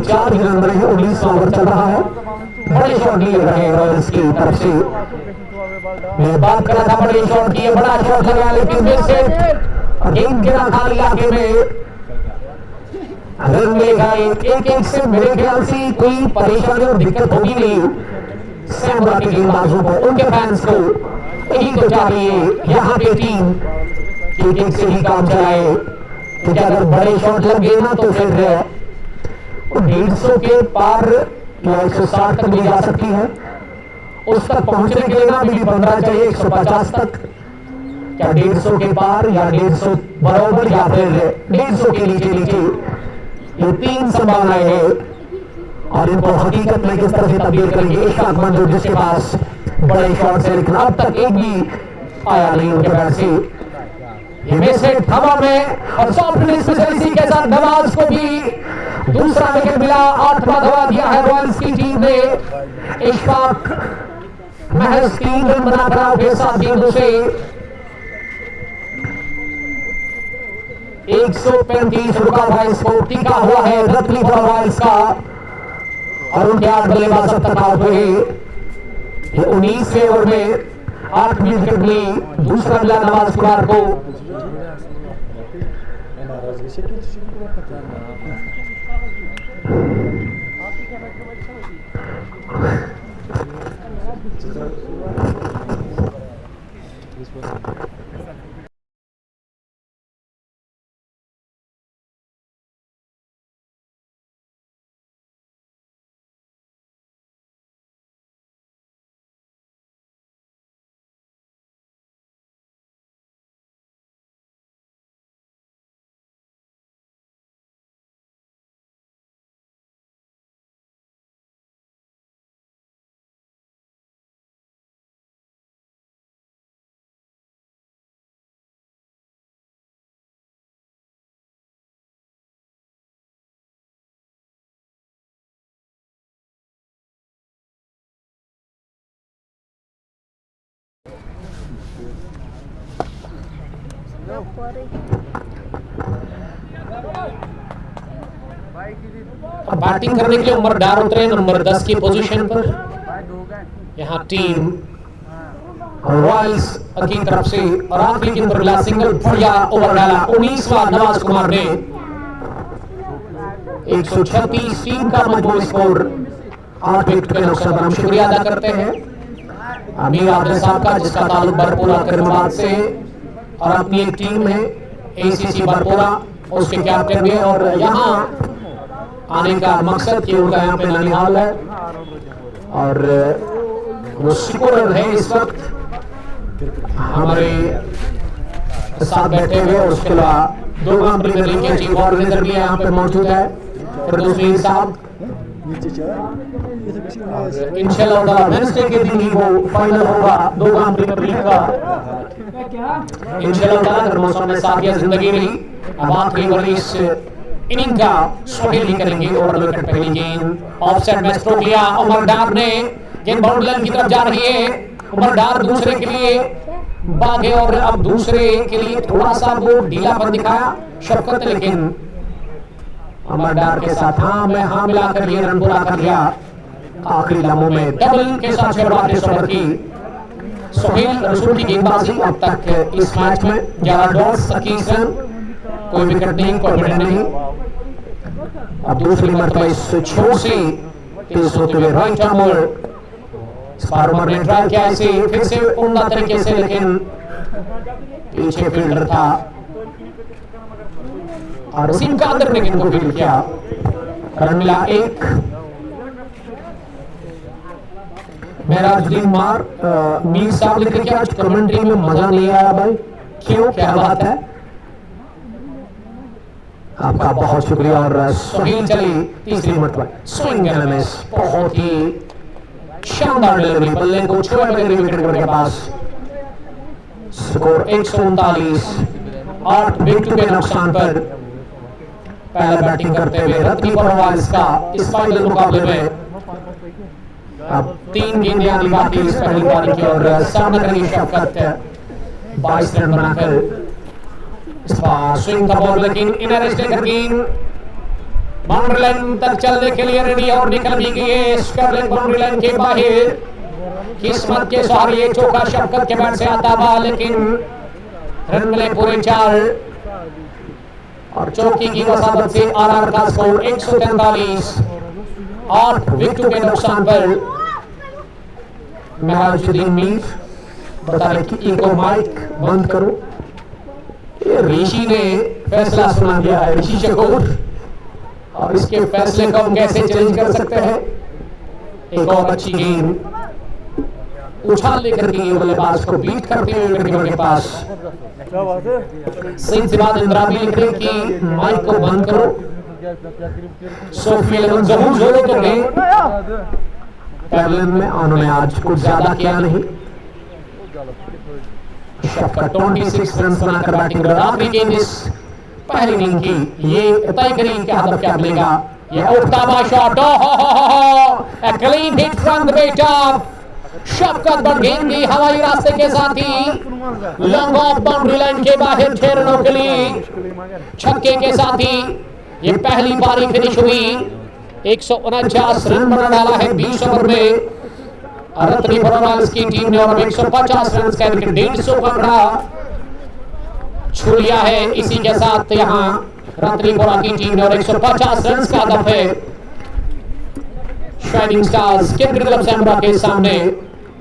[SPEAKER 1] 4 ही रन बने हैं, 19वां ओवर चल रहा है। बड़े शॉट लिए रहे रॉयल्स की तरफ से। मैं बात कर रहा था बड़े शॉट की, बड़ा शॉट लगा लेकिन गेंद गिरा खाली आगे में रन मिलेगा एक से मेरे ख्याल से कोई परेशानी और दिक्कत होगी नहीं सैमुरा के गेंदबाजों को, उनके फैंस को। यही तो चाहिए यहाँ पे टीम एक से ही काम चलाए, क्योंकि अगर बड़े शॉट लग गए ना तो फिर 150 के पार या 160 तक भी जा सकती है। उस तक पहुंचने के लिए ना अभी 15 चाहिए 150 तक, क्या 150 के पार या 150 बराबर या फिर 150 के नीचे। ये 3 संभावनाएं हैं और इनको हकीकत में किस तरह से तब्दील करेंगे इशफाक मंजूर, जिसके पास बड़े शॉट से लेकिन अब तक एक भी आया नहीं उनके बैट से। ये मैच हवा में और सॉफ्ट स्पेशलिटी के साथ नवाज को भी दूसरा विकेट मिला। 8वां दबा दिया है रॉयल्स की टीम ने। इशफाक महज 3 रन बनाकर आउट है साथ गेंदों से। 135 रुका हुआ स्कोर टिका हुआ है रत्नीपुरा रॉयल्स का और उनके 8 बल्लेबाज अब तक आउट हुए। 19वें ओवर में 8 विकेट मिली, दूसरा मिला नवाज कुमार को। बैटिंग करने के लिए उमर डार उतरे नंबर 10 की पोजीशन पर। यहाँ टीम रॉयल्स की तरफ से और आखिरी गेंद पर मिला सिंगल, बढ़िया ओवर डाला 19वां नवाज कुमार ने। 136 टीम का मजबूत स्कोर 8 विकेट के नुकसान पर। हम शुक्रिया अदा करते हैं अमीर आदिल साहब का जिसका ताल्लुक बरपोरा करमाबाद से और अपनी एक टीम है एसीसी बरपोरा, उसके कैप्टन भी और यहाँ आने का मकसद कि उनका यहाँ पे ननिहाल है और वो सिकोर है इस वक्त हमारे साथ बैठे हुए और उसके अलावा 2 प्रीमियर लीग के चीफ ऑर्गेनाइजर भी यहाँ पे मौजूद है फिरदौसी साहब। इंशाल्लाह वेडनेसडे के दिन ही वो फाइनल होगा 2 प्रीमियर लीग का इंशाल्लाह। अगर मौसम में साथ या जिंदगी रही अब आखिरी ओवर इस इनिंग का सोहेल ही करेंगे। ओवर विकेट पहली गेंद ऑफसाइड में स्ट्रोक लिया उमर डार ने, गेंद बाउंड्री लाइन की तरफ जा रही है। उमर डार दूसरे के लिए भागे और अब दूसरे के लिए थोड़ा सा वो ढीलापन दिखाया शफकत, लेकिन उमर डार के साथ हाँ में हाँ मिलाकर ये रन पूरा कर लिया। आखिरी लम्हों में डबल के साथ शुरुआत ओवर की सोहेल रसूल की गेंदबाजी अब तक इस मैच में 11 डॉट्स 21 रन, कोई विकेट नहीं, कोई विकेट नहीं। अब दूसरी मरतबा इस छोर से तेज होते हुए राइट आर्मर इस बार उमर ने ट्राई किया इसे फिर से उम्दा तरीके से, लेकिन पीछे फील्डर था और वसीम का अंदर ने गेंद को फील्ड किया। रन मिला 1। मेराजुद्दीन मार मीर साहब लिख रहे आज कमेंट्री में मजा नहीं आया भाई, क्यों, क्या बात है? आपका बहुत शुक्रिया। और सोहेल चली तीसरी मरतबा स्विंग एंड मिस, बहुत ही शानदार डिलीवरी, बल्ले को छुआ डिलीवरी विकेट के पास। स्कोर 139, 8 विकेट के नुकसान पर पहले बैटिंग करते हुए रत्नीपुरा रॉयल्स का इस फाइनल मुकाबले में अब 3 गेंदें आनी बाकी इस पहली पारी की और सामना करेंगे शफकत 22 रन बनाकर। इस बार स्विंग का बॉल लेकिन इनर स्टेकर गेंद बाउंड्री लाइन तक चलने के लिए रेडी और निकल भी गई है स्कर्लिंग बाउंड्री लाइन के बाहर। किस्मत के सहारे ये चौका शफकत के बैट से आता हुआ, लेकिन रन मिले पूरे 4 और चौकी की वसादत से आरआर का स्कोर 143, 8 विकेटों के नुकसान पर। मेराजुद्दीन मीर बता रहे कि इनको माइक बंद करो, ये ऋषि ने फैसला सुना दिया है, ऋषि शकूर, और इसके फैसले को हम कैसे चेंज कर सकते हैं। एक और अच्छी गेंद उछाल लेकर के बल्लेबाज को बीट करते हुए विकेट के पास। सिंह सिवाद इंद्रावी लिख रहे कि माइक को बंद करो। सोफी इलेवन जरूर जोड़ो तो गए पैरलन में, उन्होंने आज कुछ ज्यादा किया नहीं। शफकत 26 रन बनाकर बैटिंग कर रहा। आखिरी गेंद इस पहली इनिंग की ये तय करें कि हदफ क्या मिलेगा। ये उठता हुआ shot, clean hit from the bat of Shafqat but गेंद भी हवाई रास्ते के साथ ही लॉन्ग ऑफ बाउंड्री लाइन के बाहर 6 रनों के लिए छक्के के साथ ही ये पहली पारी फिनिश हुई। 149 रन बना डाला है 20 ओवर में रत्नीपुरा रॉयल्स की टीम ने और 150 रन का 150 का आंकड़ा छू लिया है। इसी के साथ यहाँ रत्नीपुरा की टीम ने और 150 रन का हदफ है shining stars cricket club Samra के सामने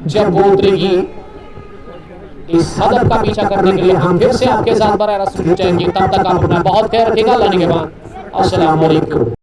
[SPEAKER 1] जब वो उतरेगी। इस हदफ का पीछा करने के लिए हम फिर से आपके साथ बराह रास्त जुड़ जाएंगे। तब तक आप अपना बहुत ख्याल रखिएगा। अल्लाह के बाद अस्सलाम वालेकुम।